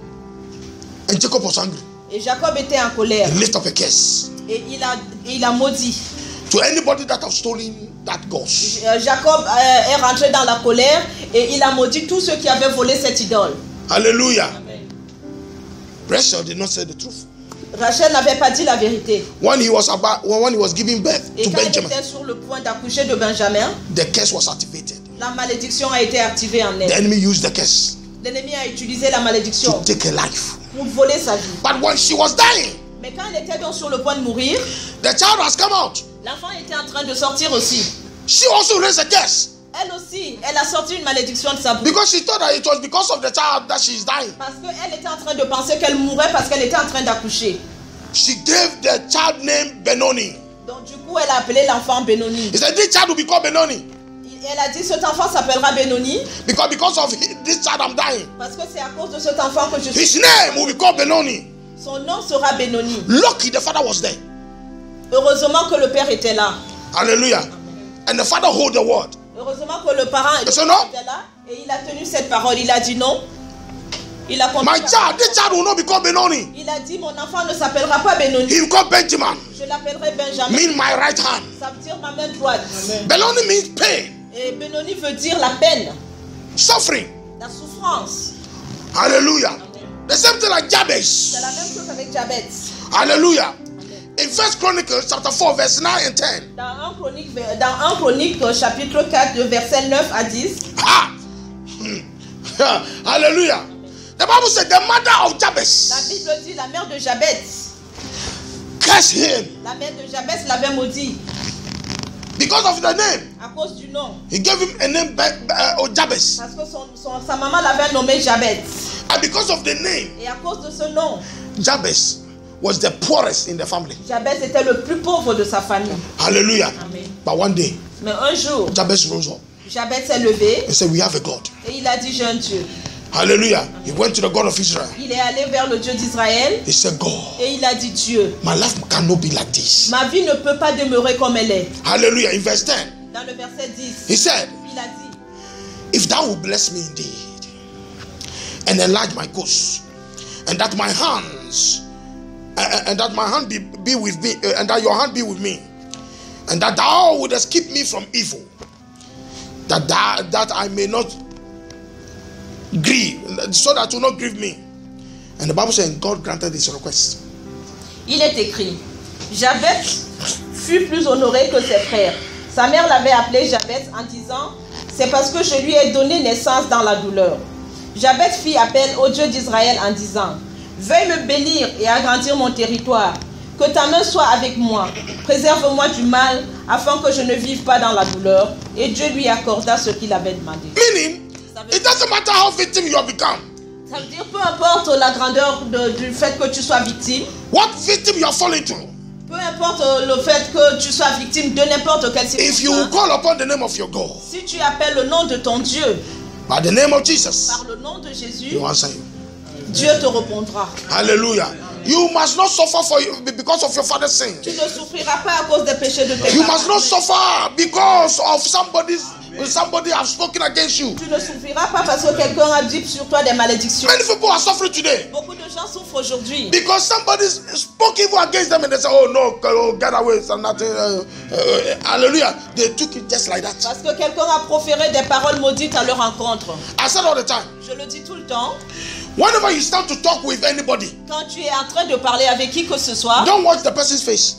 And Jacob was angry. Et Jacob était en colère He lifted up a curse et il a maudit. to anybody that have stolen that ghost. Jacob est rentré dans la colère et il a maudit tous ceux qui avaient volé cette idole. Hallelujah. Amen. Rachel did not say the truth. Rachel n'avait pas dit la vérité. When he was giving birth Et to quand elle Benjamin, était sur le point d'accoucher de Benjamin, the curse was activated. la malédiction a été activée en The elle. enemy used the curse L'ennemi a utilisé la to malédiction take a life. pour voler sa vie. But when she was dying, Mais quand elle était donc sur le point de mourir, the child has come out. l'enfant était en train de sortir aussi. She also raised a curse Elle aussi, elle a sorti une malédiction de sa bouche. because she thought that it was because of the child that she is dying. Parce qu'elle était en train de penser qu'elle mourrait parce qu'elle était en train d'accoucher. She gave the child name Benoni. Donc du coup, elle a appelé l'enfant Benoni. He said, this child will be called Benoni Elle a dit, cet enfant s'appellera Benoni because of this child I'm dying. parce que c'est à cause de cet enfant que je suis. His name will be called Benoni. Son nom sera Benoni. Lucky the father was there. Heureusement que le père était là. Hallelujah. And the father hold the word. Heureusement que le parent Et son nom? était là et il a tenu cette parole. Il a dit non. Il a My continué. child, this child will not be called Benoni. Il a dit, mon enfant ne s'appellera pas Benoni. He will call Benjamin. Je l'appellerai Benjamin. Mean my right hand. Ça veut dire ma main droite. Benoni means pain, Et Benoni veut dire la peine, suffering. la souffrance. Hallelujah. The same thing like Jabez. C'est la même chose avec Jabez. Hallelujah. In 1 Chronicles chapter 4 verse 9 and 10. Dans 1 Chronique, chapitre 4, de versets 9 à 10. Ah! Hallelujah. The Bible said the mother of La Jabez Bible dit, la mère de Jabez, cursed him la mère de Jabez l'avait maudit because of the name. à cause du nom. He gave him a name Jabez. Parce que sa maman l'avait nommé Jabez. And because of the name, Et à cause de ce nom, Jabez was the poorest in the family. Jabez était le plus pauvre de sa famille. Hallelujah. Amen. But one day, Mais un jour, Jabez rose up Jabez s'est levé and said, we have a God. et il a dit, j'ai un Dieu. Hallelujah. He went to the God of Israel. Il est allé vers le Dieu d'Israël He said, God, et il a dit, Dieu, my life cannot be like this. ma vie ne peut pas demeurer comme elle est. Hallelujah. In verse 10, Dans le verset 10, he said, il a dit, if thou will bless me indeed and enlarge my coast, and that my hands and that my hand be with me, and that your hand be with me, and that thou wouldest keep me from evil, that I may not grieve, so that will not grieve me. And the Bible says God granted his request. il est écrit, Jabez fut plus honoré que ses frères. Sa mère l'avait appelé Jabez en disant, c'est parce que je lui ai donné naissance dans la douleur. Jabez fit appel au Dieu d'Israël en disant, veuille me bénir et agrandir mon territoire, que ta main soit avec moi, préserve-moi du mal, afin que je ne vive pas dans la douleur. Et Dieu lui accorda ce qu'il avait demandé. Meaning, it doesn't matter how victim you have become, Ça veut dire, peu importe la grandeur du fait que tu sois victime, what victim you are falling to, peu importe le fait que tu sois victime de n'importe quelle if you circonstance, call upon the name of your God, si tu appelles le nom de ton Dieu by the name of Jesus, par le nom de Jésus, he will answer you. Dieu te répondra. Hallelujah. You must not suffer because of your father's sin. Tu ne souffriras pas à cause des péchés de tes You parents. must not suffer because of somebody has spoken against you. Tu ne souffriras pas parce que quelqu'un a dit sur toi des malédictions. Many people are suffering today Beaucoup de gens souffrent aujourd'hui because somebody spoke evil against them and they say, oh no, get away, it's nothing. Hallelujah. They took it just like that. parce que quelqu'un a proféré des paroles maudites à leur encontre. I said all the time, Je le dis tout le temps, whenever you start to talk with anybody, quand tu es en train de parler avec qui que ce soit, don't watch the person's face.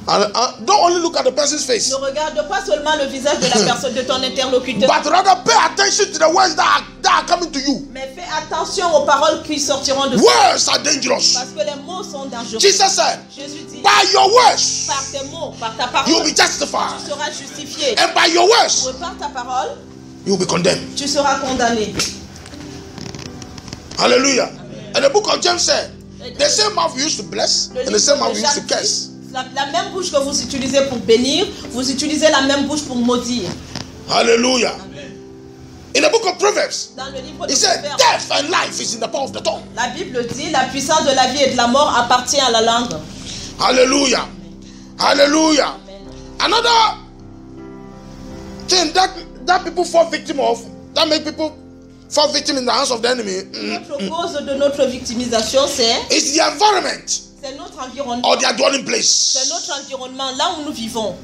Don't only look at the person's face, ne regarde pas seulement le visage de la personne, de ton interlocuteur, but rather pay attention to the words that are coming to you. mais fais attention aux paroles qui sortiront de toi. Words are dangerous. Parce que les mots sont dangereux. Jesus said, Jésus dit, by your words, par tes mots, par ta you'll parole, be justified. tu seras justifié. And by your words, Ou par ta parole, you'll be condemned. tu seras condamné. Hallelujah. And the book of James said, the same mouth we used to bless, Le and the livre same mouth de we used to Jacques curse. dit, la même bouche que vous utilisez pour bénir, vous utilisez la même bouche pour maudire. Hallelujah. In the book of Proverbs, Dans le livre de it said, Proverbes, death and life is in the power of the tongue. la Bible dit, la puissance de la vie et de la mort appartient à la langue. Hallelujah. Hallelujah. Another thing that people fall victim of, that make people fall victim in the hands of the enemy, L'autre cause de notre victimisation, c'est is the environment notre environnement. or their dwelling C'est place. notre environnement, là où nous vivons.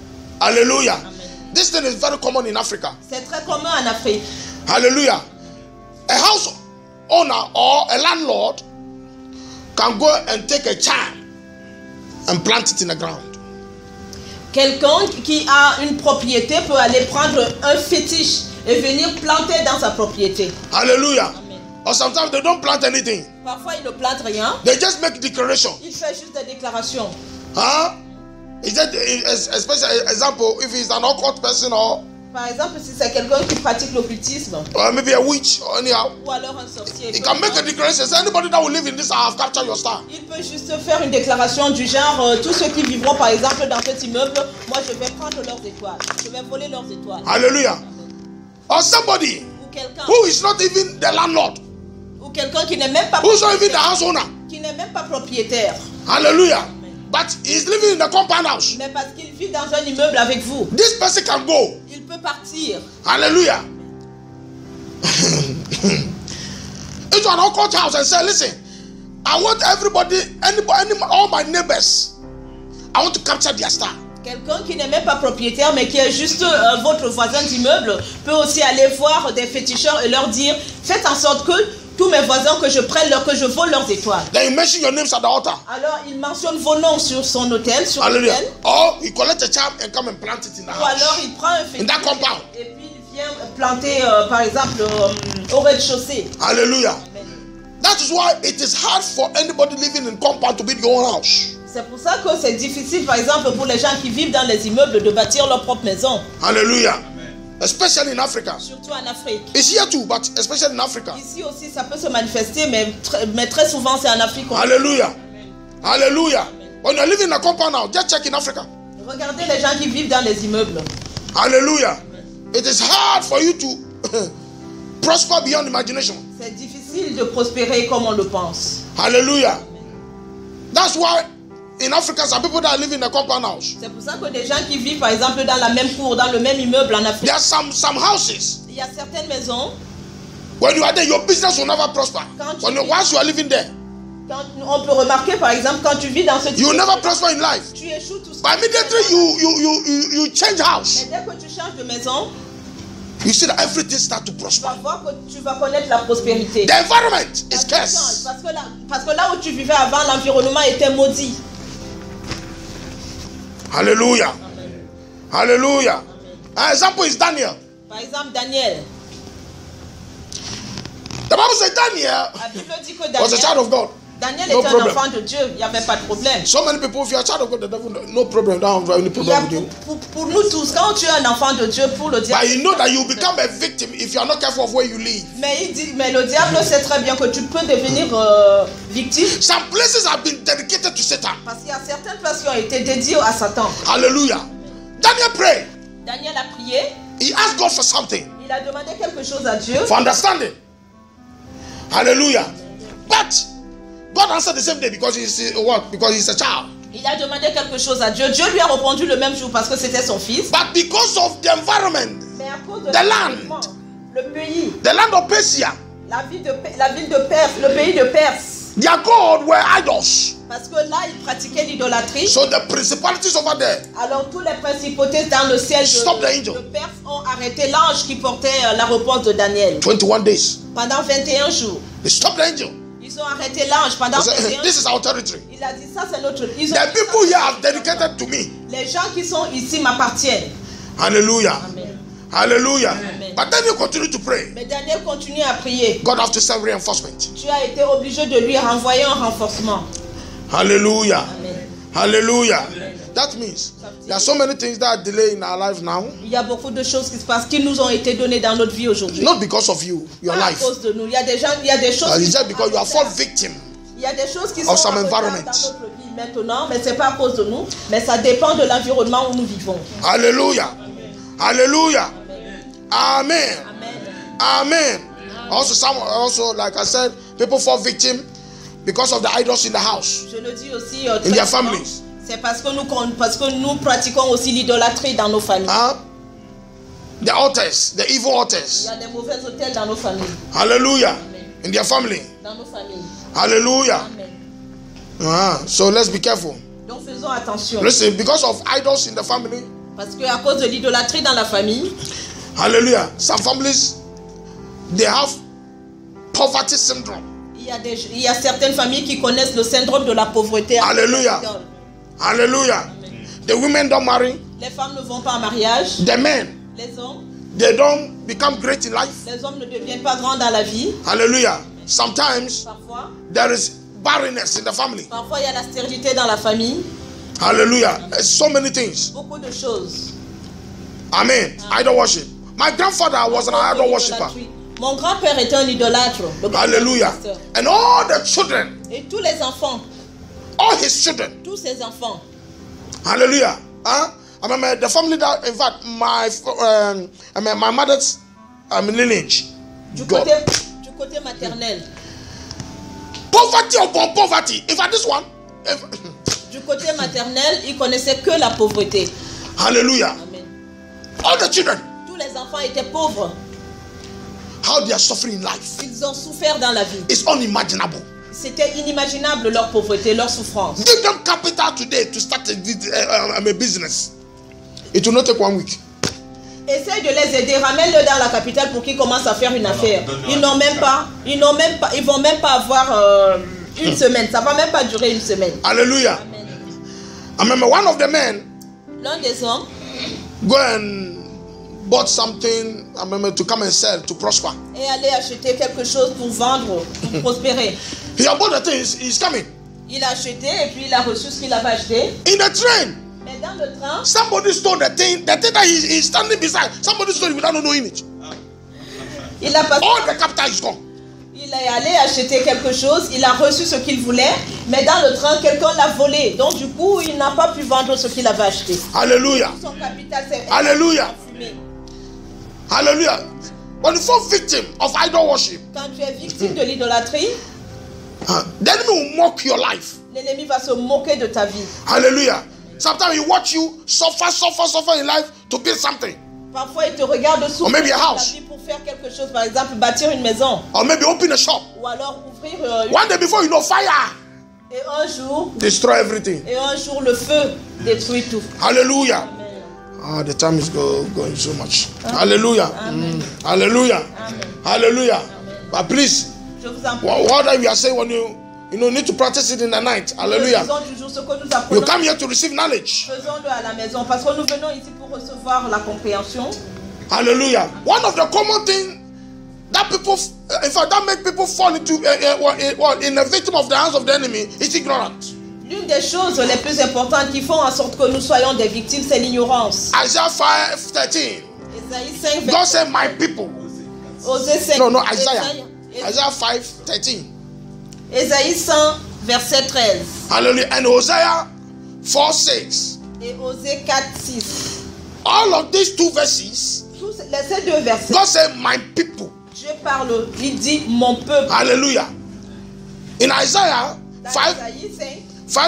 Hallelujah. Amen. This thing is very common in Africa. C'est très commun en Afrique. Hallelujah. A house owner or a landlord can go and take a charm and plant it in the ground. Quelqu'un qui a une propriété peut aller prendre un fétiche et venir planter dans sa propriété. Hallelujah. Amen. Or sometimes they don't plant anything. Parfois, il ne plante rien. They just make declaration. Il fait juste des déclarations. Huh? Is that a special example if he's an occult person or Par exemple, si c'est quelqu'un qui pratique l'occultisme maybe a witch or anyhow? ou alors un sorcier, He can make a declaration. Say anybody that will live in this house, have captured your star. il peut juste faire une déclaration du genre tous ceux qui vivront par exemple dans cet immeuble, moi je vais prendre leurs étoiles, je vais voler leurs étoiles. Hallelujah. Or somebody Ou quelqu'un who is not even the landlord, ou quelqu'un qui n'est même pas who's not even the propriétaire, house owner. qui n'est même pas propriétaire, Hallelujah. But he's living in the compound house. mais parce qu'il vit dans un immeuble avec vous, This person can go. il peut partir Hallelujah. Into an occult house and say, listen, I want everybody, all my neighbors, I want to capture their star. Quelqu'un qui n'est même pas propriétaire mais qui est juste votre voisin d'immeuble peut aussi aller voir des féticheurs et leur dire faites en sorte que tous mes voisins que je prenne que je vole leurs étoiles. Then you mention your names at the altar. Alors il mentionne vos noms sur son hôtel, sur Hallelujah. l'hôtel. Or he collect a charm and come and plant it in the Ou alors house. il prend un In that fétiche compound. et puis il vient planter par exemple au rez-de-chaussée. Hallelujah. Amen. That is why it is hard for anybody living in compound to build your own house. C'est pour ça que c'est difficile par exemple pour les gens qui vivent dans les immeubles de bâtir leur propre maison, Hallelujah. Especially in Africa. surtout en Afrique. It's here too, but especially in Africa. Ici aussi ça peut se manifester mais très souvent c'est en Afrique. Hallelujah. Hallelujah. When you're living in a compound now, just check in Africa. Regardez les gens qui vivent dans les immeubles. Hallelujah. It is hard for you to prosper beyond imagination. C'est difficile de prospérer comme on le pense. Hallelujah. That's why in Africa, some people that live in a compound house. C'est pour ça que des gens qui vivent par exemple dans la même cour, dans le même immeuble en Afrique, There are some houses. il y a certaines maisons, When you are there, your business will never prosper. Once you are living there, quand on peut remarquer par exemple quand tu vis dans ce type you will de never maison, prosper in life. tu échoues tout But immediately you change house. Et dès que tu changes de maison, You see that everything starts to tu prosper. vas voir que tu vas connaître la prospérité. The environment is Ça change, cursed. parce que là où tu vivais avant, l'environnement était maudit. Hallelujah. Hallelujah. An example is Daniel. Par exemple, Daniel. The Bible says Daniel La Bible dit que was a child Daniel, of God. Daniel No était problem. un enfant de Dieu, il n'y avait pas de problème. So many people, if you are a child of God, the devil, no problem, don't have any Il y a problem with you. pour nous tous, quand tu es un enfant de Dieu, pour le diable. But you know that you become a victim if you are not careful of where you live. Mais le diable sait très bien que tu peux devenir victime. Some places have been dedicated to Satan. Parce qu'il y a certaines places qui ont été dédiées à Satan. Hallelujah. Daniel prayed. Daniel a prié, He asked God for something, il a demandé quelque chose à Dieu. for understanding. Hallelujah. But God answered the same day because he's what? Because he's a child. Il a demandé quelque chose à Dieu. Dieu lui a répondu le même jour parce que c'était son fils. But because of the environment, Mais à cause de The l'environnement, le pays, the land of Persia, la ville de Perse, le pays de Perse. their God were idols. Parce que là, ils pratiquaient l'idolâtrie. So the principalities over there Alors tous les principautés dans le ciel Stop the angel. de Perse ont arrêté l'ange qui portait la réponse de Daniel. 21 days. Pendant 21 jours. They stopped the angel. Ils ont arrêté l'ange pendant They 21 said, this jours. is our territory. Il a dit ça, c'est notre. Ils ont The dit, people ça, here are dedicated to me. les gens qui sont ici m'appartiennent. Hallelujah. Amen. Hallelujah. Amen. But then you continue to pray. Mais Daniel continue à prier. God have to send reinforcement. Tu as été obligé de lui renvoyer un renforcement. Hallelujah. Amen. Hallelujah. That means there are so many things that are delayed in our life now. Il y a beaucoup de choses qui se passent qui nous ont été données dans notre vie aujourd'hui. Not because of you, your Pas à life. cause de nous. Il y a des gens, il y a des choses. It's qui just sont because you are en fall retard. victim. Il y a des choses qui Of sont some en retard environment. dans notre vie maintenant, mais c'est pas à cause de nous, mais ça dépend de l'environnement où nous vivons. Hallelujah. Hallelujah. Amen. Amen. Amen. Also, like I said, people fall victim because of the idols in the house. Je le dis aussi In très their souvent, families. c'est parce que nous pratiquons aussi l'idolâtrie dans nos familles. The altars, the evil Il y altars. a des mauvais hôtels dans nos familles. Hallelujah. In their family. Dans nos familles. Hallelujah. Amen. So let's be careful. Donc faisons attention. Listen, because of idols in the family, Parce qu'à cause de l'idolâtrie dans la famille, hallelujah, some families, they have poverty syndrome. il Il y a certaines familles qui connaissent le syndrome de la pauvreté. Hallelujah. Hallelujah. The women don't marry. Les femmes ne vont pas en mariage. The men, Les hommes, they don't become great in life. les hommes ne deviennent pas grands dans la vie. Hallelujah. Sometimes Parfois, there is barrenness in the family. parfois il y a la stérilité dans la famille. Hallelujah. So many things. Beaucoup de choses. Amen. Idol worship. My grandfather was an idol worshiper. Mon grand-père était un idolâtre. Le grand Hallelujah. pasteur. And all the children, Et tous les enfants, all his children. tous ses enfants. Hallelujah. Huh? I remember the family that, in fact, my mother's lineage. Du God. côté maternel. Poverty upon poverty. In fact, this one. Du côté maternel, ils connaissaient que la pauvreté. Hallelujah. Amen. All the children. Tous les enfants étaient pauvres. How they are suffering in life. Ils ont souffert dans la vie. It's unimaginable. C'était inimaginable leur pauvreté, leur souffrance. Give them capital today to start a business. It will not take 1 week. Essaye de les aider, ramène-le dans la capitale pour qu'ils commencent à faire une affaire. Ils vont même pas avoir une semaine. Ça va même pas durer une semaine. Hallelujah. Amen. I remember one of the men L'un des hommes go and bought something, I remember, to come and sell, to prosper. est allé acheter quelque chose pour vendre, pour prospérer. He had bought the thing, he's coming. Il a acheté et puis il a reçu ce qu'il avait acheté. In the train, Mais dans le train, somebody stole the thing that he's standing beside. Somebody stole it without knowing it. il a passé. All the capital is gone. Il est allé acheter quelque chose, il a reçu ce qu'il voulait, mais dans le train, quelqu'un l'a volé. Donc du coup, il n'a pas pu vendre ce qu'il avait acheté. Hallelujah. Son capital s'est Hallelujah. fumé. Hallelujah. When you fall victim of idol worship, Quand tu es victime de l'idolâtrie, the enemy will mock your life. l'ennemi va se moquer de ta vie. Hallelujah. Sometimes he watch you suffer in life to build something. Parfois, il te regarde Or souffrir maybe a dans ta house. vie pour faire quelque chose, par exemple bâtir une maison, Or maybe open a shop. ou alors ouvrir One day before you know, fire et un jour, destroy everything. le feu détruit tout. Hallelujah. Amen. Ah, the time is going so much. Hallelujah. Amen. Hallelujah. Amen. Hallelujah. But please, Je vous en prie. what we are saying when you need to practice it in the night. Hallelujah. Faisons toujours ce que nous You apprenons. come here to receive knowledge. Faisons-le à la maison parce que nous venons ici pour recevoir la compréhension. Hallelujah. One of the common things that people, in fact, that make people fall into in a victim of the hands of the enemy is ignorance. L'une des choses les plus importantes qui font en sorte que nous soyons des victimes, c'est l'ignorance. Isaiah 5:13. Ésaïe 5, God said, "My people." Osée 5. No, Isaiah. Isaiah 5:13. Ésaïe 100, verset 13. Hallelujah. And Hosea 4:6. Et Osée 4, 6. All of these two verses, Ces deux versets, God said, "My people." Dieu parle, il dit mon peuple. Hallelujah. In Isaiah Dans 5, Ésaïe 5,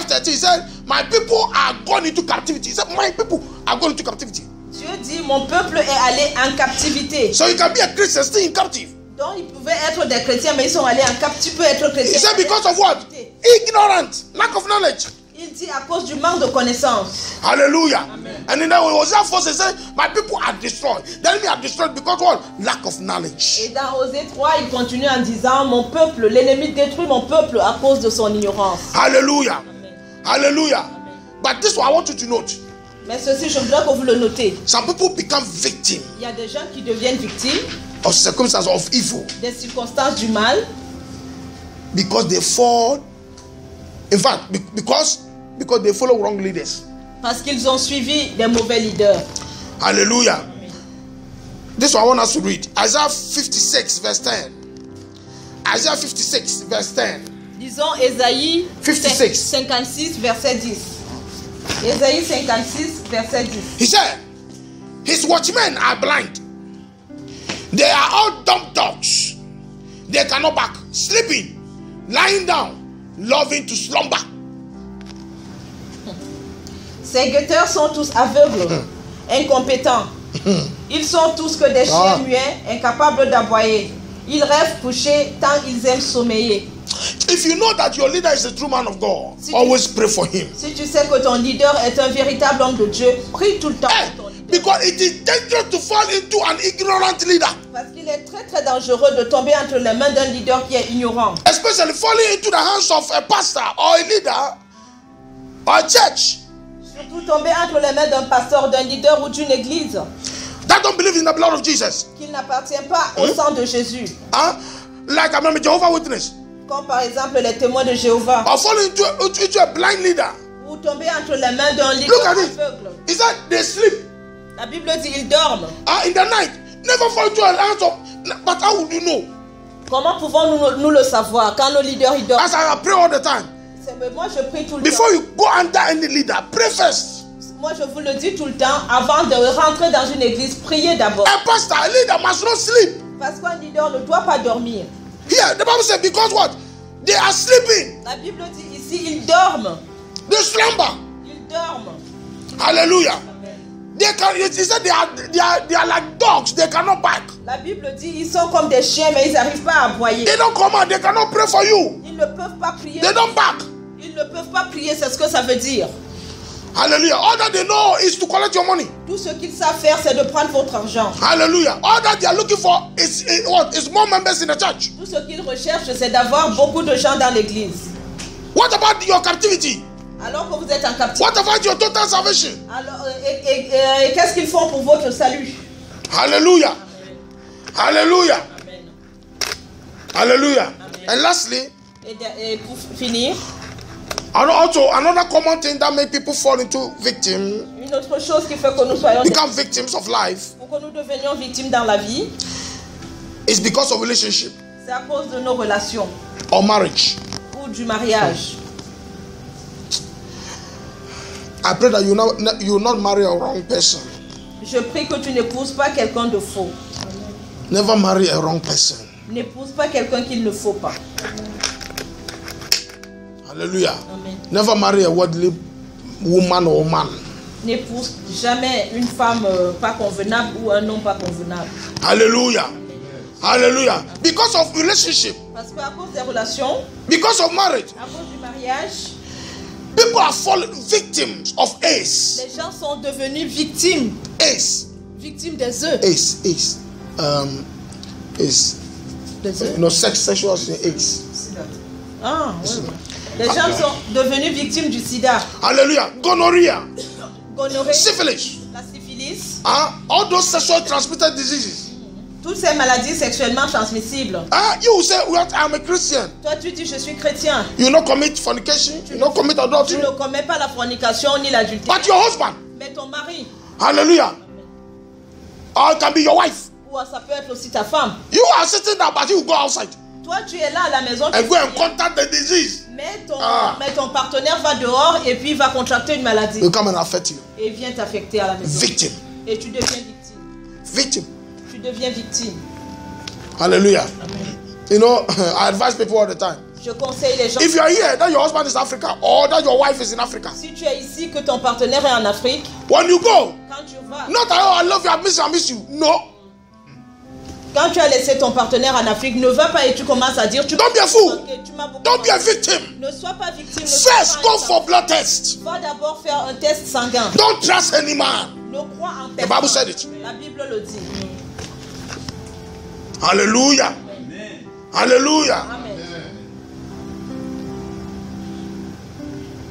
5:13, he said, "My people are gone into captivity." He said, "My people are gone into captivity." Dieu dit mon peuple est allé en captivité. So you can be a Christian still in captive. Donc ils pouvaient être des chrétiens, mais ils sont allés en captivité. Tu peux être He chrétien. said, because of what? Ignorant, lack of knowledge. Il dit à cause du manque de connaissance. Hallelujah. And in that way, Hosea 4 says, "My people are destroyed." The enemy are destroyed because what? Lack of knowledge. Et dans Osée 3, il continue en disant mon peuple, l'ennemi détruit mon peuple à cause de son ignorance. Hallelujah. Hallelujah. But this one I want you to note. Mais ceci, je voudrais que vous le notez. Some people become victims Il y a des gens qui deviennent victimes of circumstances of evil des circonstances du mal because they fall. In fact, because they follow wrong leaders. parce qu'ils ont suivi des mauvais leaders. Hallelujah. This one I want us to read. Isaiah 56 verse 10. Isaiah 56 verse 10. Disons Ésaïe 56. 56, verset 10. Ésaïe 56, verset 10. He said, "His watchmen are blind. They are all dumb dogs. They cannot bark, sleeping, lying down, loving to slumber." Ces guetteurs sont tous aveugles, incompétents. Ils sont tous que des chiens muets, incapables d'aboyer. Ils rêvent couchés tant ils aiment sommeiller. If you know that your leader is a true man of God, Si always pray for him. Si tu sais que ton leader est un véritable homme de Dieu, prie tout le temps Hey, pour ton leader. because it is dangerous to fall into an ignorant leader. Parce qu'il est très très dangereux de tomber entre les mains d'un leader qui est ignorant. Especially falling into the hands of a pastor or a leader or a church Surtout tomber entre les mains d'un pasteur, d'un leader ou d'une église that don't believe in the blood of Jesus. qui n'appartient pas au sang de Jésus. Huh? Like I'm a Jehovah Witness. Comme par exemple les témoins de Jéhovah. Or falling into a blind leader. Ou tomber entre les mains d'un Look leader at it. aveugle. He said they sleep La Bible dit ils dorment. in the night. Never fall into a hands of. But how would you know? Comment pouvons-nous le savoir quand nos leaders ils dorment? As I pray all the time. Moi je prie tout le Before temps. you go under any leader, pray first. Moi je vous le dis tout le temps. Avant de rentrer dans une église, priez d'abord. A pastor, a leader must not sleep. Parce qu'un leader ne doit pas dormir. Here, the Bible says because what? They are sleeping. La Bible dit ici, ils dorment. They slumber. Ils dorment. Hallelujah. They can. He said they are like dogs. They cannot bark. La Bible dit ils sont comme des chiens mais ils n'arrivent pas à aboyer. They don't come out. They cannot pray for you. Ils ne peuvent pas prier. They don't bark. Ils ne peuvent pas prier, c'est ce que ça veut dire. Hallelujah. All that they know is to collect your money. Tout ce qu'ils savent faire, c'est de prendre votre argent. Hallelujah. All that they are looking for is what? Is more members in the church. Tout ce qu'ils recherchent, c'est d'avoir beaucoup de gens dans l'église. What about your captivity? Alors que vous êtes en captivité. What about your total salvation? Alors, et qu'est-ce qu'ils font pour votre salut? Hallelujah. Hallelujah. Amen. Hallelujah. And lastly, Et pour finir, also another common thing that make people fall into victim, une autre chose qui fait que nous soyons become victims of life, pour que nous devenions victimes dans la vie, is because of relationship c'est à cause de nos relations or marriage. ou du mariage. I pray that you will not marry a wrong person. Je prie que tu n'épouses pas quelqu'un de faux. Never marry a wrong person. N'épouse pas quelqu'un qu'il ne faut pas. Hallelujah. Amen. Never marry a worldly woman or man. N'épouse jamais une femme pas convenable ou un homme pas convenable. Hallelujah. Hallelujah. Because of relationship, Parce qu'à cause des relations, because of marriage, à cause du mariage, people are falling victims of ace. les gens sont devenus victimes. Ace. Victimes des œufs. Ace. Ace. Ace. Des œufs. You know, sexual ace. Ah, oui, oui. Les gens sont devenus victimes du sida, Hallelujah. Gonorrhea. gonorrhée, Syphilis. la syphilis, All those sexual transmitted diseases. toutes ces maladies sexuellement transmissibles. You will say, well, I'm a Christian. Toi, tu dis, je suis chrétien. You will not commit fornication. You will not commit Tu adultery. ne commets pas la fornication ni l'adultère. But your husband. Mais ton mari, Hallelujah. Or it can be your wife. ou ça peut être aussi ta femme. You are sitting there, but you will go outside Toi, tu es là à la maison. and go and contact the disease. Mais ton partenaire va dehors et puis il va contracter une maladie. It will come and affect you. Et vient t'affecter à la maison. Victim. Et tu deviens victime. Victim. Tu deviens victime. Hallelujah. Amen. You know, I advise people all the time. Je conseille les gens. If you are here, that your husband is Africa or that your wife is in Africa, Si tu es ici, que ton partenaire est en Afrique, when you go, quand tu vas, not that, oh, I love you, I miss you. No. quand tu as laissé ton partenaire en Afrique, ne va pas et tu commences à dire tu Don't be a fool. manqué, tu m'as beaucoup Don't be a manqué. victim. Ne sois pas victime. Ne sois First, pas go un for blood test. Va d'abord faire un test sanguin. Don't trust any man. Ne crois en The personne. Bible said it. La Bible le dit. Hallelujah. Hallelujah. Amen.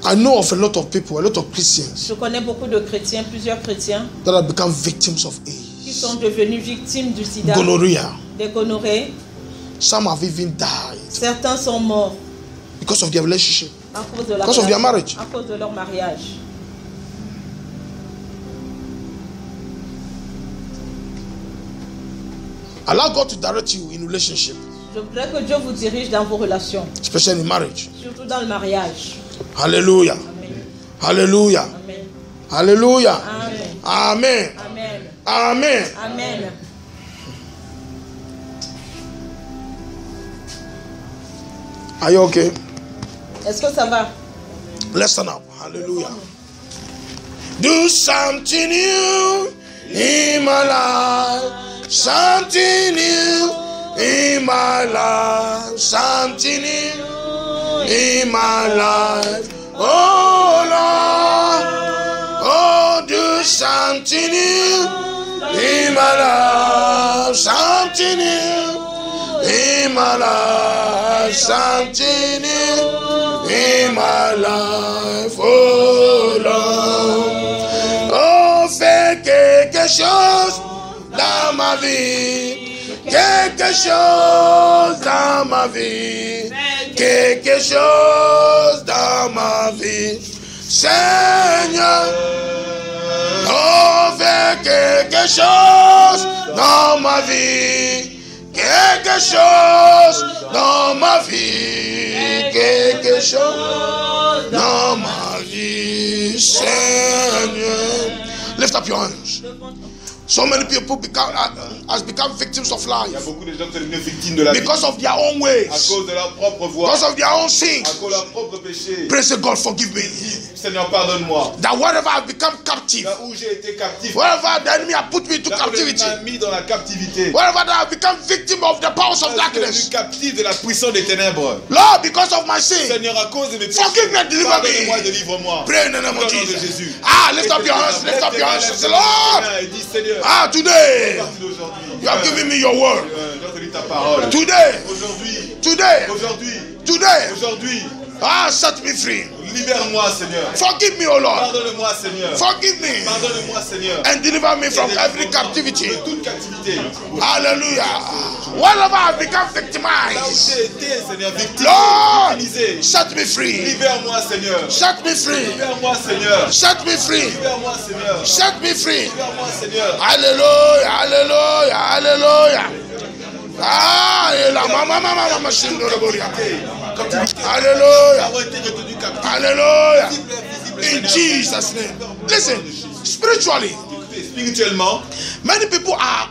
I know of a lot of people, a lot of Christians Je connais beaucoup de chrétiens, plusieurs chrétiens, that have become victims of qui AIDS, sont devenus victimes du sida, gonorrhea. des gonorrhées. Some have even died Certains sont morts because of their relationship. à cause de, Because of their marriage. à cause de leur mariage. Allow God to direct you in relationship, Je voudrais que Dieu vous dirige dans vos relations, especially in marriage. surtout dans le mariage. Hallelujah. Amen. Hallelujah. Amen. Hallelujah. Amen. Amen. Amen. Amen. Amen. Are you okay? Est-ce que ça va? Let's stand up. Hallelujah. Do something new in my life. Something new in my life. Something new in my life. Oh Lord. Oh, do something new in my life. something new in my life, something new in my life, oh Lord. Oh, fais quelque chose dans ma vie, quelque chose dans ma vie, quelque chose dans ma vie, Seigneur. Oh, fais quelque chose dans ma vie, quelque chose dans ma vie, quelque chose dans ma vie, Seigneur. Lift up your hands. So many people has become victims of life. Il y a beaucoup de gens qui sont devenus victimes de la vie. Because of their own ways. À cause de leur propre voie. Because of their own sins. À cause de leur propre péché. Praise God, forgive me. Seigneur, pardonne-moi. That wherever I've become captive. Là où j'ai été captif. Wherever the enemy has put me to là où captivity. m'a mis dans la captivité. Wherever I have become victim of the powers of Je darkness. suis captif de la puissance des ténèbres. Lord, because of my sin. Seigneur, à cause de mes péchés. Forgive me, deliver Pardonne-moi, me. délivre-moi. Pray in the name of Au nom de Jesus. Jésus. Ah, lift up your hands, lift up your hands. Say, Lord. Et dis, Seigneur. Ah, today. Aujourd'hui. You are giving me your word. Je te lis ta parole. Today. Aujourd'hui. Today. Aujourd'hui. Today. Aujourd'hui. Ah, set me free. Libère-moi, Seigneur. Forgive me, O Lord. Pardonne-moi, Seigneur. Forgive me. Pardonne-moi, Seigneur. And deliver me from every captivity. De toute captivité. Hallelujah. Wherever I become Là où victimized. j'ai été, Seigneur, victime. Lord, Utilisé. set me free. Libère-moi, Seigneur. Set me free. Libère-moi, Seigneur. Set me free. Libère-moi, Seigneur. Set me free. Libère-moi, Seigneur. Hallelujah. Hallelujah. Hallelujah. Ah, et la mama, machine de Boria. Hallelujah. Avoir été retenu captif. Hallelujah. Visible, In Jesus' name. Listen, spiritually, spirituellement, many people have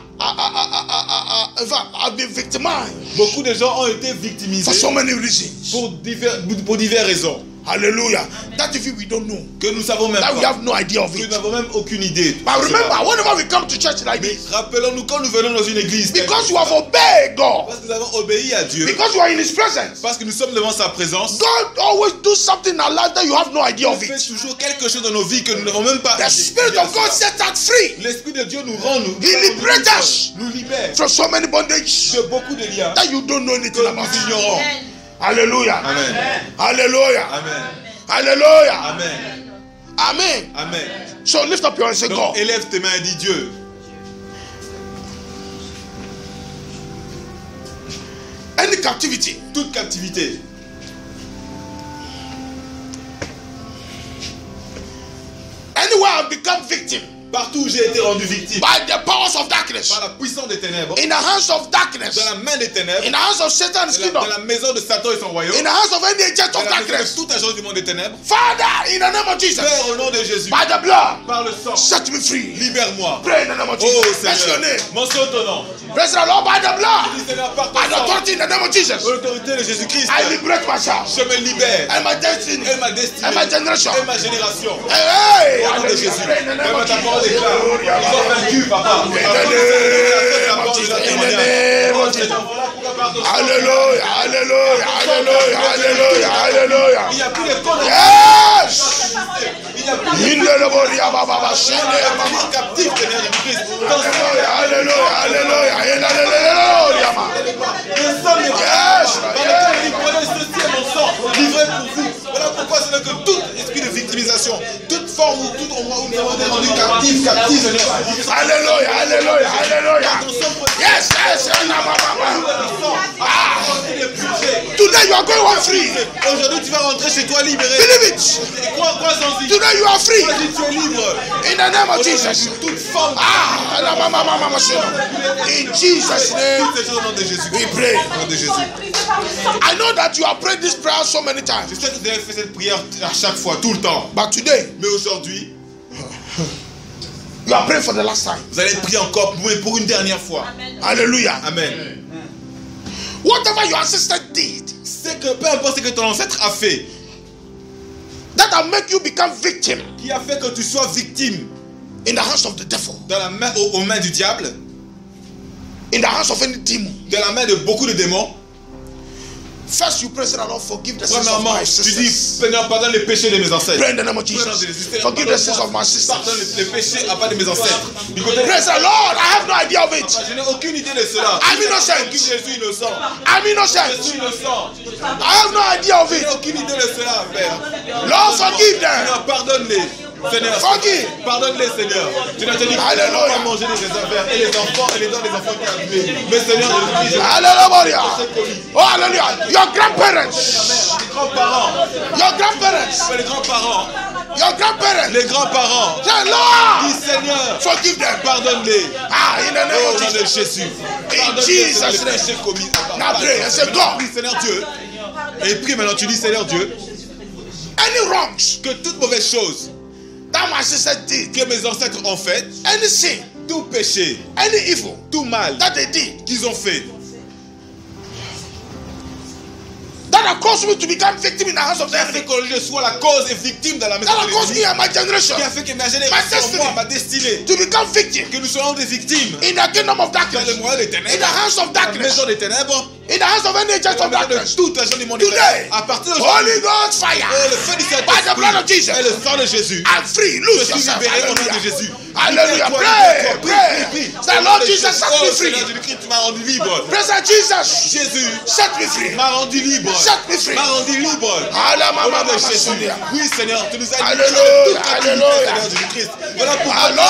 been victimized beaucoup de gens ont été for victimisés so many reasons. pour diverses raisons Hallelujah. That if we don't know, que nous savons même that we pas, have no idea of que nous it. n'avons même aucune idée. But remember, whenever we come to church like Mais this, rappelons-nous quand nous venons dans une église, because you have obeyed God, parce que nous avons obéi à Dieu, because you are in His presence, parce que nous sommes devant sa présence, God always do something in our life that you have no idea il of fait it. toujours quelque chose dans nos vies que nous n'avons même pas. The Spirit of God set us free L'Esprit de Dieu nous rend, He liberates us nous libère from so many bondages de beaucoup de liens that you don't know que anything about. nous ignorons. Hallelujah. Amen. Hallelujah. Amen. Hallelujah. Amen. Amen. Amen. So lift up your hands and say, Donc God, élève tes mains et dis Dieu. any captivity Toute captivité, anywhere I've become victim partout où j'ai été rendu victime by the powers of darkness, par la puissance des ténèbres, in the hands of darkness, dans la main des ténèbres, in the hands of Satan and his dans kingdom, la maison de Satan et son royaume, in the hands of any agent dans of la maison de darkness, toute agence du monde des ténèbres, Father, in the name of Jesus, Père, au nom de Jésus, by the blood, par le sang, set me free. libère-moi. Pray in the name of Oh Jesus. Bless your Seigneur, name. mentionne ton nom. Bless the Lord by the blood, Dis Seigneur, par by the ton sang, authority in the name of Jesus. l'autorité de Jésus-Christ, I liberate myself je me libère. and my destiny Et ma destinée, and my generation. et ma génération. Hey, Au nom de hallelujah. Jésus. Pray in the name Même of ta parole Jesus. déclare, ils ont vaincu, papa. In the name of Jesus. In the name of Jesus. Hallelujah, hallelujah, hallelujah, hallelujah, hallelujah. Il n'y a plus de condamnation. Yes. Il n'y a plus In the Leboria Baba Shende Mama. de captifs, Seigneur Jésus-Christ. Hallelujah, hallelujah, hallelujah. In the Hallelujah, ma. Le sang n'est pas. Yes, Dans yes. lequel il prenait ceci est mon sang, livré pour vous. Voilà pourquoi c'est là que tout esprit de victimisation, toute forme ou tout endroit où nous avons été rendus captifs, Seigneur. Hallelujah, hallelujah, hallelujah. Yes, yes, today you are going home free. Aujourd'hui tu vas rentrer chez toi libéré. Believe it. Et crois en y. Today you are free. Aujourd'hui tu es libre. In the name of Jesus. Toute forme. In Jesus' name, Toutes ces choses au nom de Jésus. we pray. Au nom de Jésus. I know that you have prayed this prayer so many Je times, sais que vous avez fait cette prière à chaque fois, tout le temps. but today Mais aujourd'hui, you are praying for the last time. vous allez prier encore pour une dernière fois. Hallelujah. Amen. Whatever your ancestor did C'est que peu importe ce que ton ancêtre a fait, that will make you become victim qui a fait que tu sois victime in the hands of the devil, dans la main, aux mains du diable, in the hands of any demon, dans la main de beaucoup de démons, First you pray, say, Lord, forgive the sins of Premièrement, my tu dis, sisters. Seigneur, pardonne les péchés de mes ancêtres. Pray in the name of Jesus. Forgive the sins of my sisters. Pardonne les péchés à part de mes ancêtres. Du côté Praise the Lord, I have no idea of it. je n'ai aucune idée de cela. I'm innocent. Je suis innocent. I'm Je innocent. suis innocent. I have no idea of Je it. n'ai aucune idée de cela, Père. Lord, forgive them. Seigneur, pardonne-les. Seigneur, Forgive. pardonne-les, Seigneur. Tu n'as dit Alléluia. qu'on va manger des affaires et les enfants et les dents des enfants qui ont tué. Mais Seigneur, je prie, Hallelujah. Oh, hallelujah. Your grandparents. les grands-parents, Your grandparents. les grands-parents, Your grandparents. les grands-parents. Say, Lord, Dis, Seigneur, forgive them. pardonne-les. Ah, in the name Au of nom de Jesus. Jésus. In Pardonne-les, Jesus' Seigneur, les name. péchés commis. Now pray and say, God, Prie, Seigneur Dieu. Et prie maintenant, tu dis, Seigneur Dieu, any wrongs que toute mauvaise chose that my sister did, que mes ancêtres ont fait, any sin, tout péché, any evil tout mal that they did, qu'ils ont fait, that have caused me to become victim in the hands of the qui a fait enemy, que je sois la cause et victime dans la maison that have de caused me l'ennemi, and my generation qui a fait que ma My génération, destiny. moi, ma destinée, to become victim que nous soyons des victimes in the kingdom of dans darkness, le moyen des in the ténèbres, hands of dans la darkness, maison des ténèbres, in the hands of any agent dans of la maison de darkness. tout agent du monde Today, ténèbres. À partir de Holy aujourd'hui, Ghost fire, oh, le feu du by the blood of Saint-Esprit Jesus, et le sang de Jésus, I'm free. je Lose suis yourself. libéré au nom de Hallelujah. Jésus. Hallelujah. Libère-toi, Pray, libère-toi. pray. Prie, prie. Say, Lord Jesus, set Oh, me free. Seigneur Jésus-Christ, tu m'as rendu libre. Praise Jesus, Jésus set me free. m'a rendu libre. Set me free. M'a rendu libre. Hallelujah. Au nom de Jésus. Oui, Seigneur, tu nous as Hallelujah. libérés de toute captivité, Hallelujah. Seigneur Jésus-Christ. Voilà pourquoi Alors, tu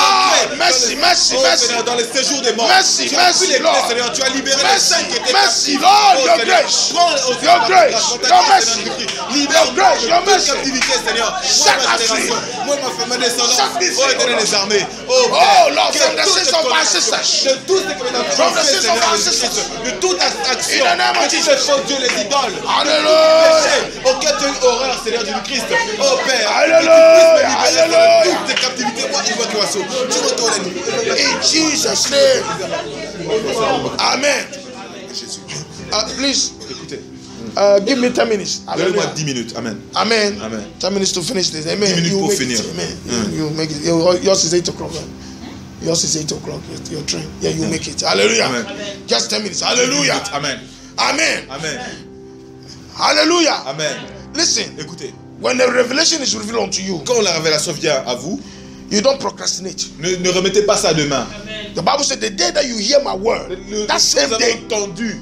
as merci, créé merci, oh, merci. Seigneur, dans les séjours des morts. Merci, tu as merci, pris les Lord. clés, Seigneur. Tu as libéré les Merci, saints qui étaient merci, captifs. Lord, Oh, your Seigneur, grace. prends, oh, Your Seigneur, grace, la grâce, your Seigneur mercy. Jésus-Christ. Your Libère-nous grace, de your toute mercy. captivité, Seigneur. Set Moi, ma us free. génération, moi, ma descendance. Set me Oh, free, éternel oh, des armées. Oh, Oh, Père, Lord, que from the toutes sins les of my condamnations, sisters. de toutes les condamnations From the faites, sins of Seigneur my Jésus-Christ, sisters. de toute action, In the name of de toutes Jesus. les fautes, Dieu, les idoles, Hallelujah. péché, auquel tu as eu horreur, Seigneur Jésus-Christ. Oh Père, Hallelujah. que tu puisses me libérer de toutes tes captivités, moi, évacuation. Tu retournes à nous. In Jesus' name. Amen. Please, Écoutez, give me 10 minutes. donnez-moi Hallelujah. 10 minutes. Amen. Amen. Amen. 10 minutes to finish this. Amen. 10 minutes You pour make finir. it. Amen. You make it. Yours is 8 o'clock. Yours is 8 o'clock. Your train. Yeah, you make it. Hallelujah. Amen. Just 10 minutes. Hallelujah. Amen. Amen. Amen. Hallelujah. Amen. Listen, Écoutez, when the revelation is revealed unto you, quand la révélation vient à vous, you don't procrastinate. ne remettez pas ça demain. The Bible said the day that you hear my word, that same Vous avez day entendu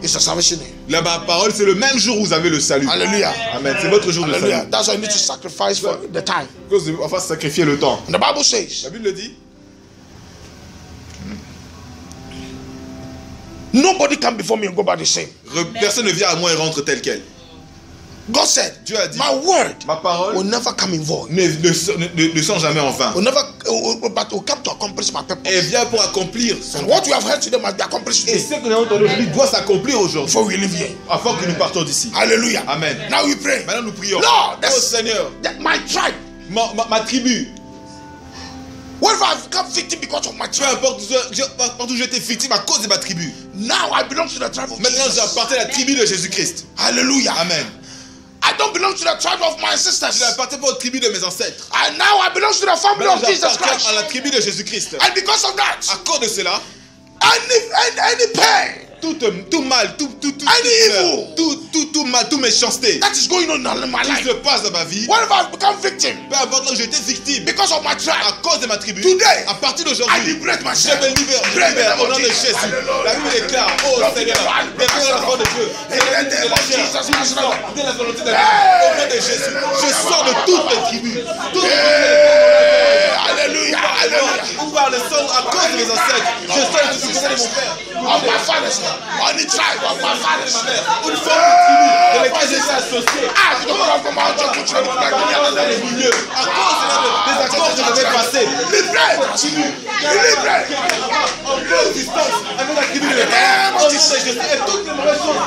is a salvation day. la parole, c'est le même jour où vous avez le salut. Hallelujah. Amen. C'est votre jour de Hallelujah. salut. That's why you need to sacrifice for the time. Enfin, sacrifier le temps. And the Bible says, La Bible le dit. nobody come before me and go back the same. Personne ne vient à moi et rentre tel quel. God said, Dieu a dit, my word ma parole will never come in void. ne sent jamais en vain. Will never, but will come to accomplish my purpose. Elle vient pour accomplir And son. what you have heard today must be accomplished Et today ce que nous avons entendu aujourd'hui doit s'accomplir aujourd'hui. before we leave here. Afin que nous partons d'ici. Hallelujah. Amen. Now we pray. Maintenant nous prions. Lord, Oh Seigneur, my tribe, ma tribu, wherever I've become victim because of my peu tribe, importe où j'ai été victime à cause de ma tribu. now I belong to the tribe of Maintenant Jesus. j'appartiens à la tribu de Jésus-Christ. Hallelujah. Amen. I don't belong to the tribe of my Je sisters. n'appartiens pas aux tribus de mes ancêtres. And now I belong to the family Maintenant of Jesus j'appartiens Christ. à la tribu de Jésus-Christ. And because of that, À cause de cela, any pain tout mal, tout evil. tout mal, toute méchanceté that is going on in my qui life, se passe dans ma vie, wherever I've become victim peu importe là où j'ai été victime, because of my tribe, à cause de ma tribu, today à partir I d'aujourd'hui, liberate je myself. me libère au nom de Jésus. La Bible déclare, oh Seigneur, déclare l'enfant de Dieu, c'est la de la chair, de la volonté de Dieu, au nom de Jésus. Je sors de toutes les tribus, toutes les Hallelujah, hallelujah. ou par le sang à cause de mes ancêtres. Je sors de tout ce de mon père. Of my fathers, on the tribe of my fathers. Une forme de tribu dans laquelle j'ai été associé. Ah, you don't come from my church, you don't come from my Dans les milieux, à cause des accords que je devais passer. En coexistence avec la tribu de l'État. Au nom de Jésus et toutes les mauvaises choses.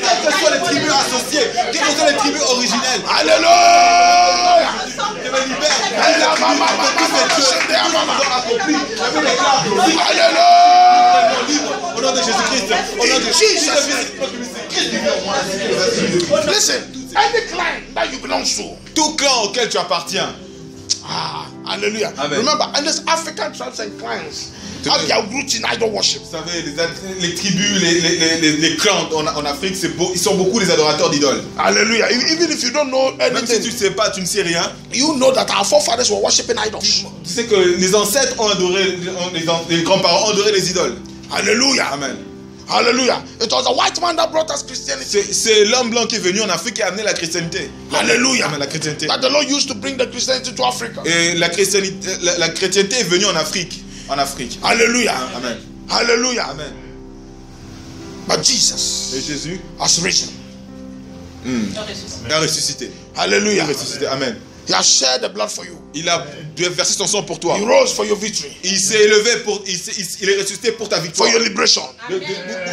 Quelles que soient les tribus associées, quelles que soient les tribus originelles. Hallelujah. Je me libère. Au nom de Jésus-Christ. Au nom de Listen, any clan that you belong to, tout clan auquel tu appartiens. Hallelujah. Amen. Remember, and these African tribes and clans have their roots in idol worship. Vous savez, les tribus, les clans en Afrique, ils sont beaucoup des adorateurs d'idoles. Hallelujah. Even if you don't know Même si anything, tu ne sais pas, tu ne sais rien, you know that our forefathers were worshiping idols. tu sais que les ancêtres ont adoré, les grands-parents ont adoré les idoles. Hallelujah. Amen. Hallelujah. It was a white man that brought us Christianity. C'est l'homme blanc qui est venu en Afrique et a amené la chrétienté. Hallelujah. Amen, la chrétienté. That the Lord used to bring the Christianity to Africa. Et la chrétienté est venue en Afrique. En Afrique. Hallelujah. Amen. Hallelujah. Amen. But Jesus Et Jésus has risen. a ressuscité. Hallelujah. Il a ressuscité. Amen. He has shed the blood for you. Il a versé son sang pour toi. He rose for your victory, Il s'est élevé pour. Il est ressuscité pour ta for victoire. your liberation.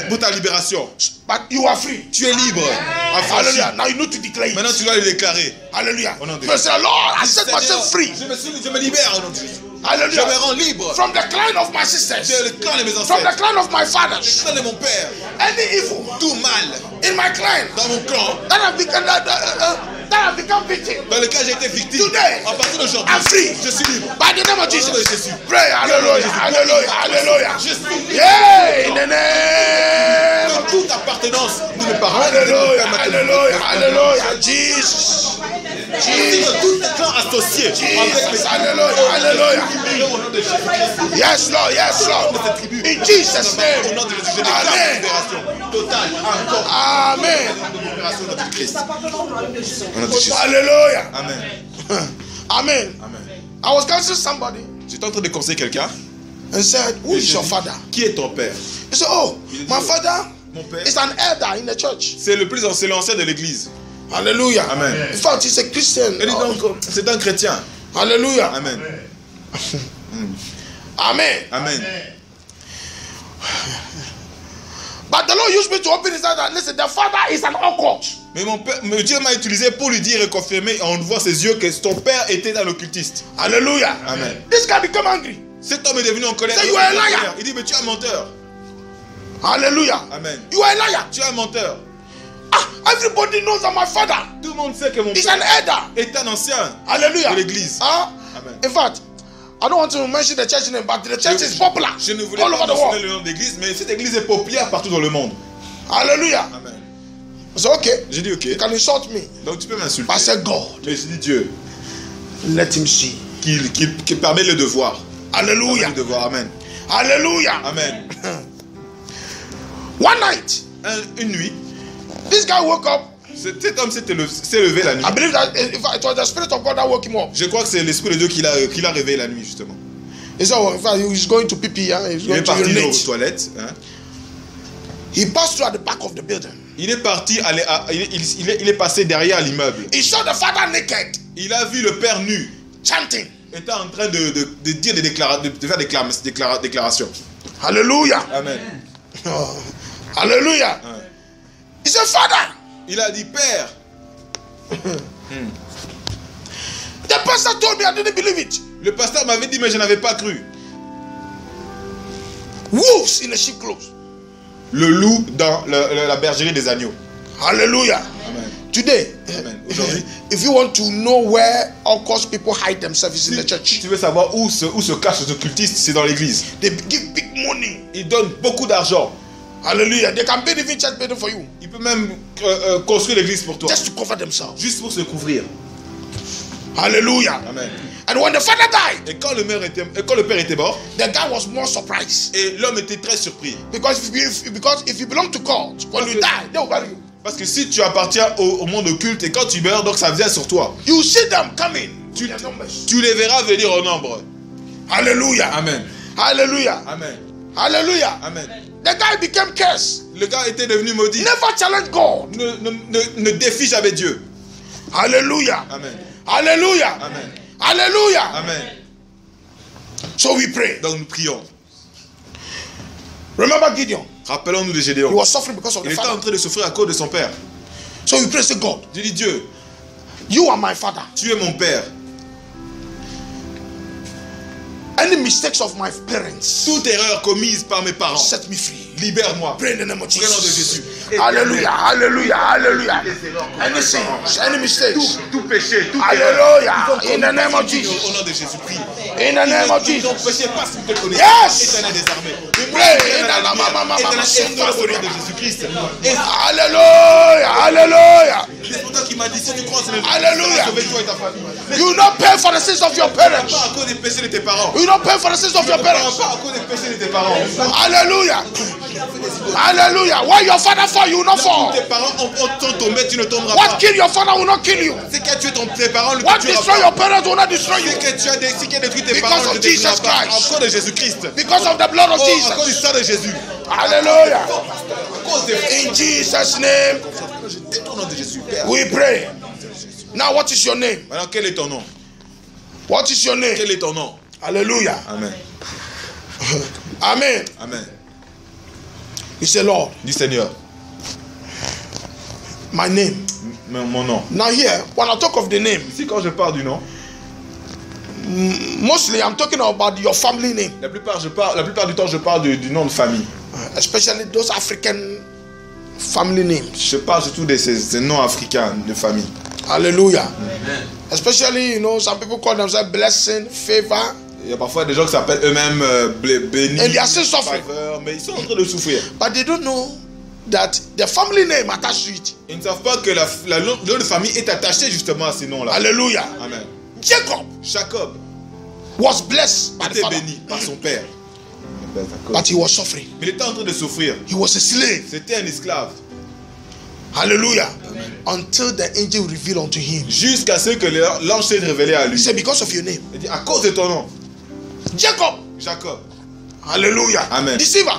Pour ta libération. But you are free. Tu es libre. Affranchi. Hallelujah. Now you need to declare Maintenant, it. tu dois le déclarer. Hallelujah. Au nom de You say, Lord, I set Seigneur, myself free. je me libère au nom de Jésus. Je Hallelujah. me rends libre. From the clan of my sisters. C'est le clan de mes From the ancêtres. clan of my Le fathers. clan de mon père. Any evil Tout mal in my clan dans mon clan. that have become victim. Dans lequel j'ai été victime. Today, À partir d'aujourd'hui, I'm free. je suis libre. By the name of Au nom de Jesus. Jésus. Pray. Hallelujah. Hallelujah. Hallelujah. Je suis libre. Yeah. In the name of De toute appartenance de mes parents. Hallelujah. Hallelujah. Hallelujah. Jesus. De tous les clans associés avec mes Hallelujah. Hallelujah. au nom de Jésus. Yes, Lord. Yes, Lord. In Jesus' Au name. nom de Jésus, je déclare Amen. libération totale, encore Amen. libération au nom de Christ. Au nom de Jésus. Hallelujah. Amen. Amen. Amen. I was counseling somebody J'étais en train de conseiller quelqu'un. and said, who is your father? Qui est ton père? He said, oh, my father Mon père. is an elder in the church. C'est l'ancien de l'église. Hallelujah. Amen. In fact, he's a Christian. Et donc, c'est un chrétien. Hallelujah. Amen. Amen. Amen. But the Lord used me to open his eyes and listen, the father is an occult. Mais Dieu m'a utilisé pour lui dire et confirmer en ouvrant ses yeux que ton père était un occultiste. Hallelujah. Amen. This guy became angry. Cet homme est devenu en colère. Say you are a liar. Il dit, mais tu es un menteur. Hallelujah. Amen. You are a liar. Tu es un menteur. Ah, everybody knows that my father Tout le monde sait que mon is père an elder. est un ancien Hallelujah. de l'église. Ah, Amen. in fact, I don't want to mention the church name, but the church is popular Je ne voulais all pas over the mentionner world. le nom de l'église, mais cette église est populaire partout dans le monde. Hallelujah. Amen. So okay, J'ai dit ok. you can insult me. Donc tu peux m'insulter. But I said, God, Mais j'ai dit Dieu let him see. qui permet le devoir. Hallelujah. Le devoir. Amen. Hallelujah. Amen. One night, Une nuit, this guy woke up. cet homme s'est levé la nuit. I believe that it was the Spirit of God that woke him up. Je crois que c'est l'Esprit de Dieu qui l'a réveillé la nuit justement. He said, oh, in fact, he was going to pee, yeah? He was Il going est to parti aux urinate. toilettes. Hein. He passed through at the back of the building. Il est parti, il est passé derrière l'immeuble. He saw the father naked, Il a vu le père nu, chanting. était en train de dire de faire des déclarations. Hallelujah. Amen. Oh, hallelujah. Ouais. He said, Father, Il a dit, Père, the pastor told me I didn't believe it. le pasteur m'avait dit, mais je n'avais pas cru. Wolves in the sheep clothes. Le loup dans la bergerie des agneaux. Hallelujah. Amen. Today, Amen. Aujourd'hui, if you want to know where all course people hide themselves, it's in the si church. tu veux savoir où se cachent les occultistes, c'est dans l'église. They give big money. Ils donnent beaucoup d'argent. Hallelujah. They can build even church building for you. Ils peuvent même construire l'église pour toi. Just to cover themselves. Juste pour se couvrir. Hallelujah. Amen. And when the father died, Et quand le père était mort, the guy was more surprised. et l'homme était très surpris. Because if you belong to God, when you die, they will bury you. Parce que si tu appartiens au monde occulte et quand tu meurs, donc ça vient sur toi. You see them coming. Tu les numbers. Tu les verras venir au nombre. Hallelujah. Amen. Hallelujah. Amen. Hallelujah. Amen. The guy became cursed. Le gars était devenu maudit. Never challenge God. Ne défie jamais Dieu. Hallelujah. Amen. Hallelujah. Amen. Hallelujah. Amen. So we pray. Donc nous prions. Remember Gideon. Rappelons-nous de He Gédéon. was suffering because of Il the était en father. train de souffrir à cause de son père. So we pray, say, God, J'ai dit Dieu, you are my father. tu es mon père. Any mistakes of my parents, Toute erreur commise par mes parents, set me free. libère-moi. Pray in the name of Au nom de Jesus. Jésus. Hallelujah, hallelujah, hallelujah. Any sins, any mistakes. Tout péché, toute Hallelujah. In the name of Jesus. Au nom de Jésus-Christ. In the name of Ton Jesus. péché passe sous tes connaissances. Yes. Éternel des armées. Mais moi, Pray. éternel la lumière, éternel esprit au nom de Jésus-Christ. Et Hallelujah, hallelujah. c'est pour toi qui m'a dit, si tu crois, c'est le Hallelujah. sauver toi et ta famille. Mais You will not pay for the sins of your tu ne parents. pas à cause des péchés de tes parents. You will not pay for the sins of Tu your ne paieras parents. pas à cause des péchés de tes parents. Hallelujah. Hallelujah. Why your father fall, you will not fall. Tes parents ont tombé, tu ne tomberas What pas. kill your father will not kill you. C'est que tu es tes parents, ne What te tuera destroy pas. your parents will not destroy you. C'est que tu as détruit tes Because parents, of ne te détruira Jesus pas. Christ. À cause de Jésus-Christ. Because of the blood of Oh, à cause du Jesus. sang de Jésus. Hallelujah. À cause de In Jesus' name, Je détourne au nom de Jésus. Père. we pray. Now, what is your name? Maintenant, quel est ton nom? What is your name? Quel est ton nom? Hallelujah. Amen. Amen. Amen. You say, Lord, Dis Seigneur, my name. mon nom. Now here, when I talk of the name, Ici, quand je parle du nom, mostly I'm talking about your family name, la plupart du temps, je parle du nom de famille. especially those African family names. Je parle surtout de ces noms africains de famille. Hallelujah. Especially, you know, some people call themselves blessing, favor, Il y a parfois des gens qui s'appellent eux-mêmes bénis, and they are still suffering. faveur, mais ils sont en train de souffrir. But they don't know that the family name attached to it. Ils ne savent pas que le nom de famille est attaché justement à ces noms-là. Hallelujah. Amen. Jacob Jacob was blessed by the était father, béni par son père. but he was suffering. Mais il était en train de souffrir. He was a slave. C'était un esclave. Hallelujah. Until the angel revealed unto him. Jusqu'à ce que l'ange s'est révélé à He lui. said, because of your name. Il dit, à cause de ton nom, Jacob. Jacob, Hallelujah. Amen. Deceiver.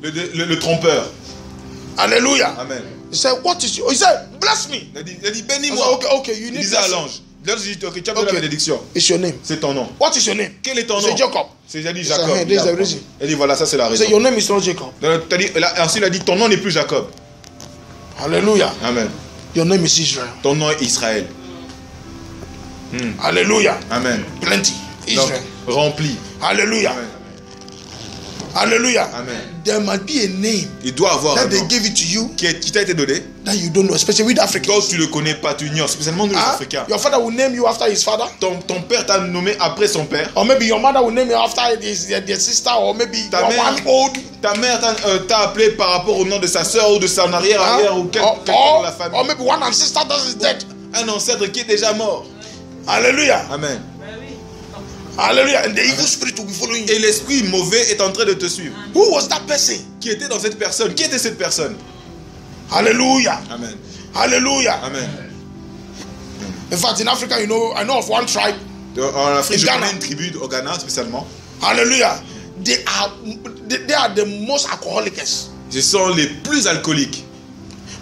le trompeur. Hallelujah. Amen. He said, what is your? He said, bless me. Il a dit I said, bénis-moi. okay, you Il need disait à blessing. l'ange. L'ange dit, ok, tu as besoin de Okay. la bénédiction. It's your name. C'est ton nom. What is your name? Quel est ton He said, nom? Jacob. C'est dit He said, Jacob. hey, this is the reason. Il dit, voilà, ça c'est la He raison. said, your name is not Jacob. Ensuite, il a dit, ton nom n'est plus Jacob. Hallelujah. Amen. Your name is Israel. Ton nom est Israël. Hallelujah. Amen. Plenty. Donc, Israel. rempli. Hallelujah. Amen. Hallelujah. Amen. There might be a name Il doit avoir un that they nom give it to you qui t'a été donné. that you don't know, especially with Africans. Toi, tu ne le connais pas, tu ignores, spécialement nous les Huh? Africains. Your father will name you after his father, Ton père t'a nommé après son père. or maybe your mother will name you after their sister, or maybe Ta one mère- old. Ta mère t'a appelé par rapport au nom de sa soeur ou de son arrière-arrière ou quelqu'un de la famille. or maybe one ancestor that is dead. Un ancêtre qui est déjà mort. Hallelujah. Amen. Hallelujah. And the evil spirit will be following Et you. l'esprit mauvais est en train de te suivre. Who was that person? Qui était dans cette personne? Qui était cette personne? Hallelujah. Amen. Hallelujah. Amen. In fact, in Africa, you know, I know of one tribe. En Afrique, je Ghana. connais une tribu au Ghana spécialement. Hallelujah. They are the most alcoholics Ce sont les plus alcooliques.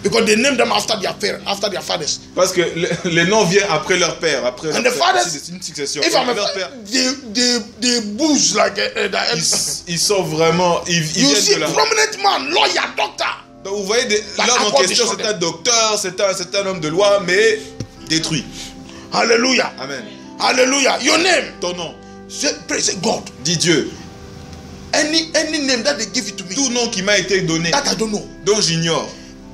because they name them after their fathers. Parce que les noms viennent après leur père. Après And leur the père. fathers, C'est une succession. if I'm a, Leur père, they booze like ils sont vraiment. Ils you viennent see de leur. prominent man, lawyer, doctor. Donc vous voyez, l'homme en alcohol question, descendait. c'est un docteur, c'est un homme de loi, mais détruit. Hallelujah. Amen. Hallelujah. Your name. Ton nom, Say, praise God. dis Dieu. Any name that they give it to me Tout nom qui m'a été donné, that I don't know. dont j'ignore.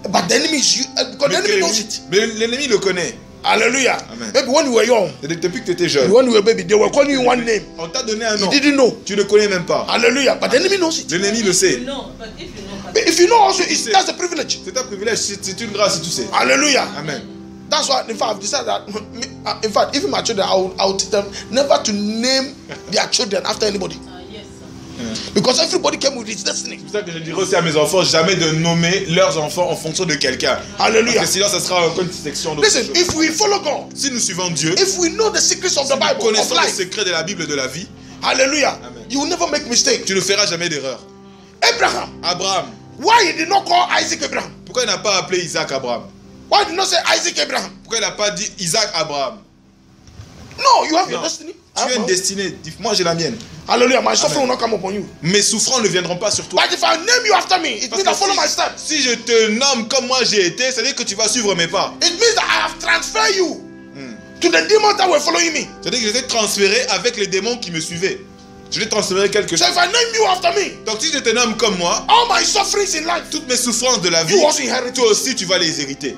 But the enemy is you because the Mais enemy knows it. l'ennemi le connaît. Hallelujah. Amen. Maybe when you were young, Depuis que tu étais jeune, when you were a baby, they were calling you one name. on t'a donné un You nom. didn't know. Tu ne connais même pas. Hallelujah. But the enemy knows it. L'ennemi le sait. No, but if you know, But if you know also, that's a privilege. C'est un privilège, c'est une grâce si tu sais. Hallelujah. Amen. That's why, in fact, I've decided that, in fact, even my children, I would tell them never to name their children after anybody. yes, sir. Because everybody came with his destiny. C'est pour ça que je dirais aussi à mes enfants, jamais de nommer leurs enfants en fonction de quelqu'un. Hallelujah. Parce que sinon, ça sera encore une section d'autre Listen, chose. if we follow God, Si nous suivons Dieu, if we know the secrets of the nous Bible, of connaissons les life, secrets de la Bible de la vie, hallelujah, Amen. you will never make mistake. tu ne feras jamais d'erreur. Abraham, Abraham, why he did not call Isaac Abraham? pourquoi il n'a pas appelé Isaac Abraham? Why did not say Isaac Abraham? Pourquoi il n'a pas dit Isaac Abraham? No, you have your Non. destiny. Tu as une destinée, moi j'ai la mienne. Hallelujah, my suffering will not come upon you. Mes souffrances ne viendront pas sur toi. But if I name you after me, it Parce means I que follow my steps. si je te nomme comme moi j'ai été, ça veut dire que tu vas suivre mes pas. It means that I have transferred you to the demons that were following me. C'est-à-dire que j'étais transféré avec les démons qui me suivaient. Je vais transférer quelque So chose. if I name you after me, Donc si je te nomme comme moi, all my sufferings in life, toutes mes souffrances de la vie, you also inherit. toi aussi tu vas les hériter.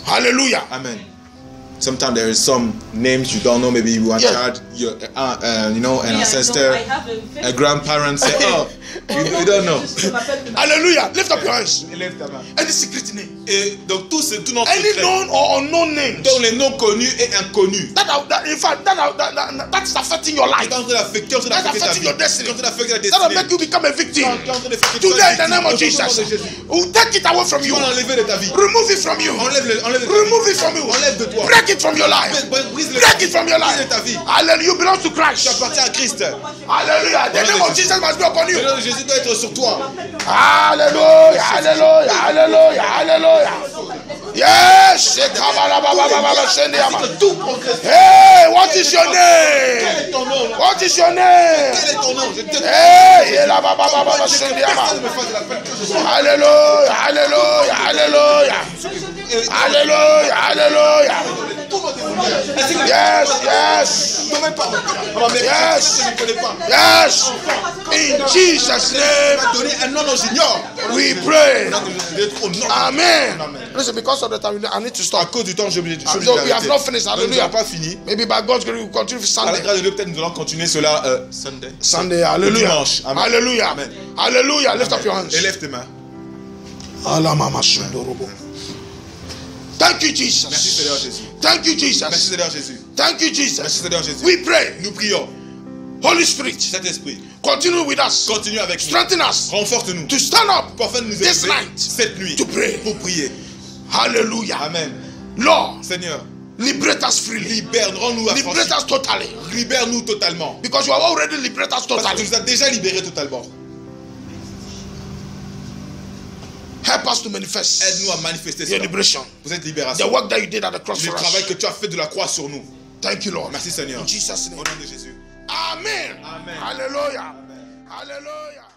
Hallelujah. Amen. Sometimes there is some names you don't know. Maybe one Yeah. child, your you know, an Yeah, ancestor, I have a grandparent. Say, oh, you don't know. Je m'appelle que ma- Hallelujah. Lift up your hands. Lève ta main. Any secret name, Et donc tout notre any secret, known or unknown names, donc les noms connus et inconnus, in fact, that's affecting your life. qui est en train d'affecter, en train That's d'affecter ta affecting vie, your destiny. qui est en train d'affecter la That'll destinée, make you become a victim. qui est en train de faire que tu Today, in sois the name of victime, Jesus, au nom de Jésus. we'll take it away from Tu you. vas l'enlever de ta vie. Remove it from you. Enlève de ta Remove vie. it from you. Enlève de toi. Break it from your life. Brise le Break it from your life. Brise ta vie. Hallelujah. You belong to Christ. Tu appartiens à Christ. Hallelujah. The name of Jesus must be upon you. Le nom de Jésus doit être sur toi. Hallelujah. Hallelujah. Hallelujah. Hallelujah. Yes. Tout progresse. Hey, what is your Quel name? est ton nom? What is your name? Quel est ton nom? Je te Hey, personne ne me fasse de la peine que je sois. hallelujah, hallelujah, hallelujah, hallelujah, hallelujah. Ainsi que Yes, yes, non, même pas. Mais Yes. je ne connais pas. yes. In Jesus' Il name, m'a donné un nom dont j'ignore. we pray. Au nom. Amen. Amen. Listen, because of the time, I need to À stop. cause du temps, j'ai obligé So we have not finished. Nous n'avons Hallelujah. pas fini. Maybe by God's grace, we'll continue for À la Sunday. grâce de Dieu, peut-être nous allons continuer cela Sunday. Sunday, hallelujah. Dimanche. Amen. Hallelujah. Amen. Hallelujah. Lift up your hands. Élève tes mains. Thank you, Merci Jesus. Seigneur Jésus. Thank you, Merci Jesus. Seigneur Jésus. Thank you, Merci Jesus. Seigneur Jésus. We pray. Nous prions. Holy Spirit, Saint-Esprit, continue with us. continue avec nous. Strengthen us Renforce-nous. to stand up Pour faire nous this élever night cette nuit to pray. pour prier. Hallelujah. Amen. Lord, Seigneur, liberate us freely. libère, rends-nous affranchis. Liberate us totally. Libère-nous totalement. Because you have already liberated us Parce que tu totally. nous as déjà libérés totalement. Help us to manifest Aide-nous à manifester your cela. liberation. Vous êtes The libération. work that you did at the cross Le for travail us. que tu as fait de la croix sur nous. Thank you, Lord. Merci Seigneur. In Jesus' Au name. nom de Jésus. Amen. Amen. Hallelujah. Hallelujah.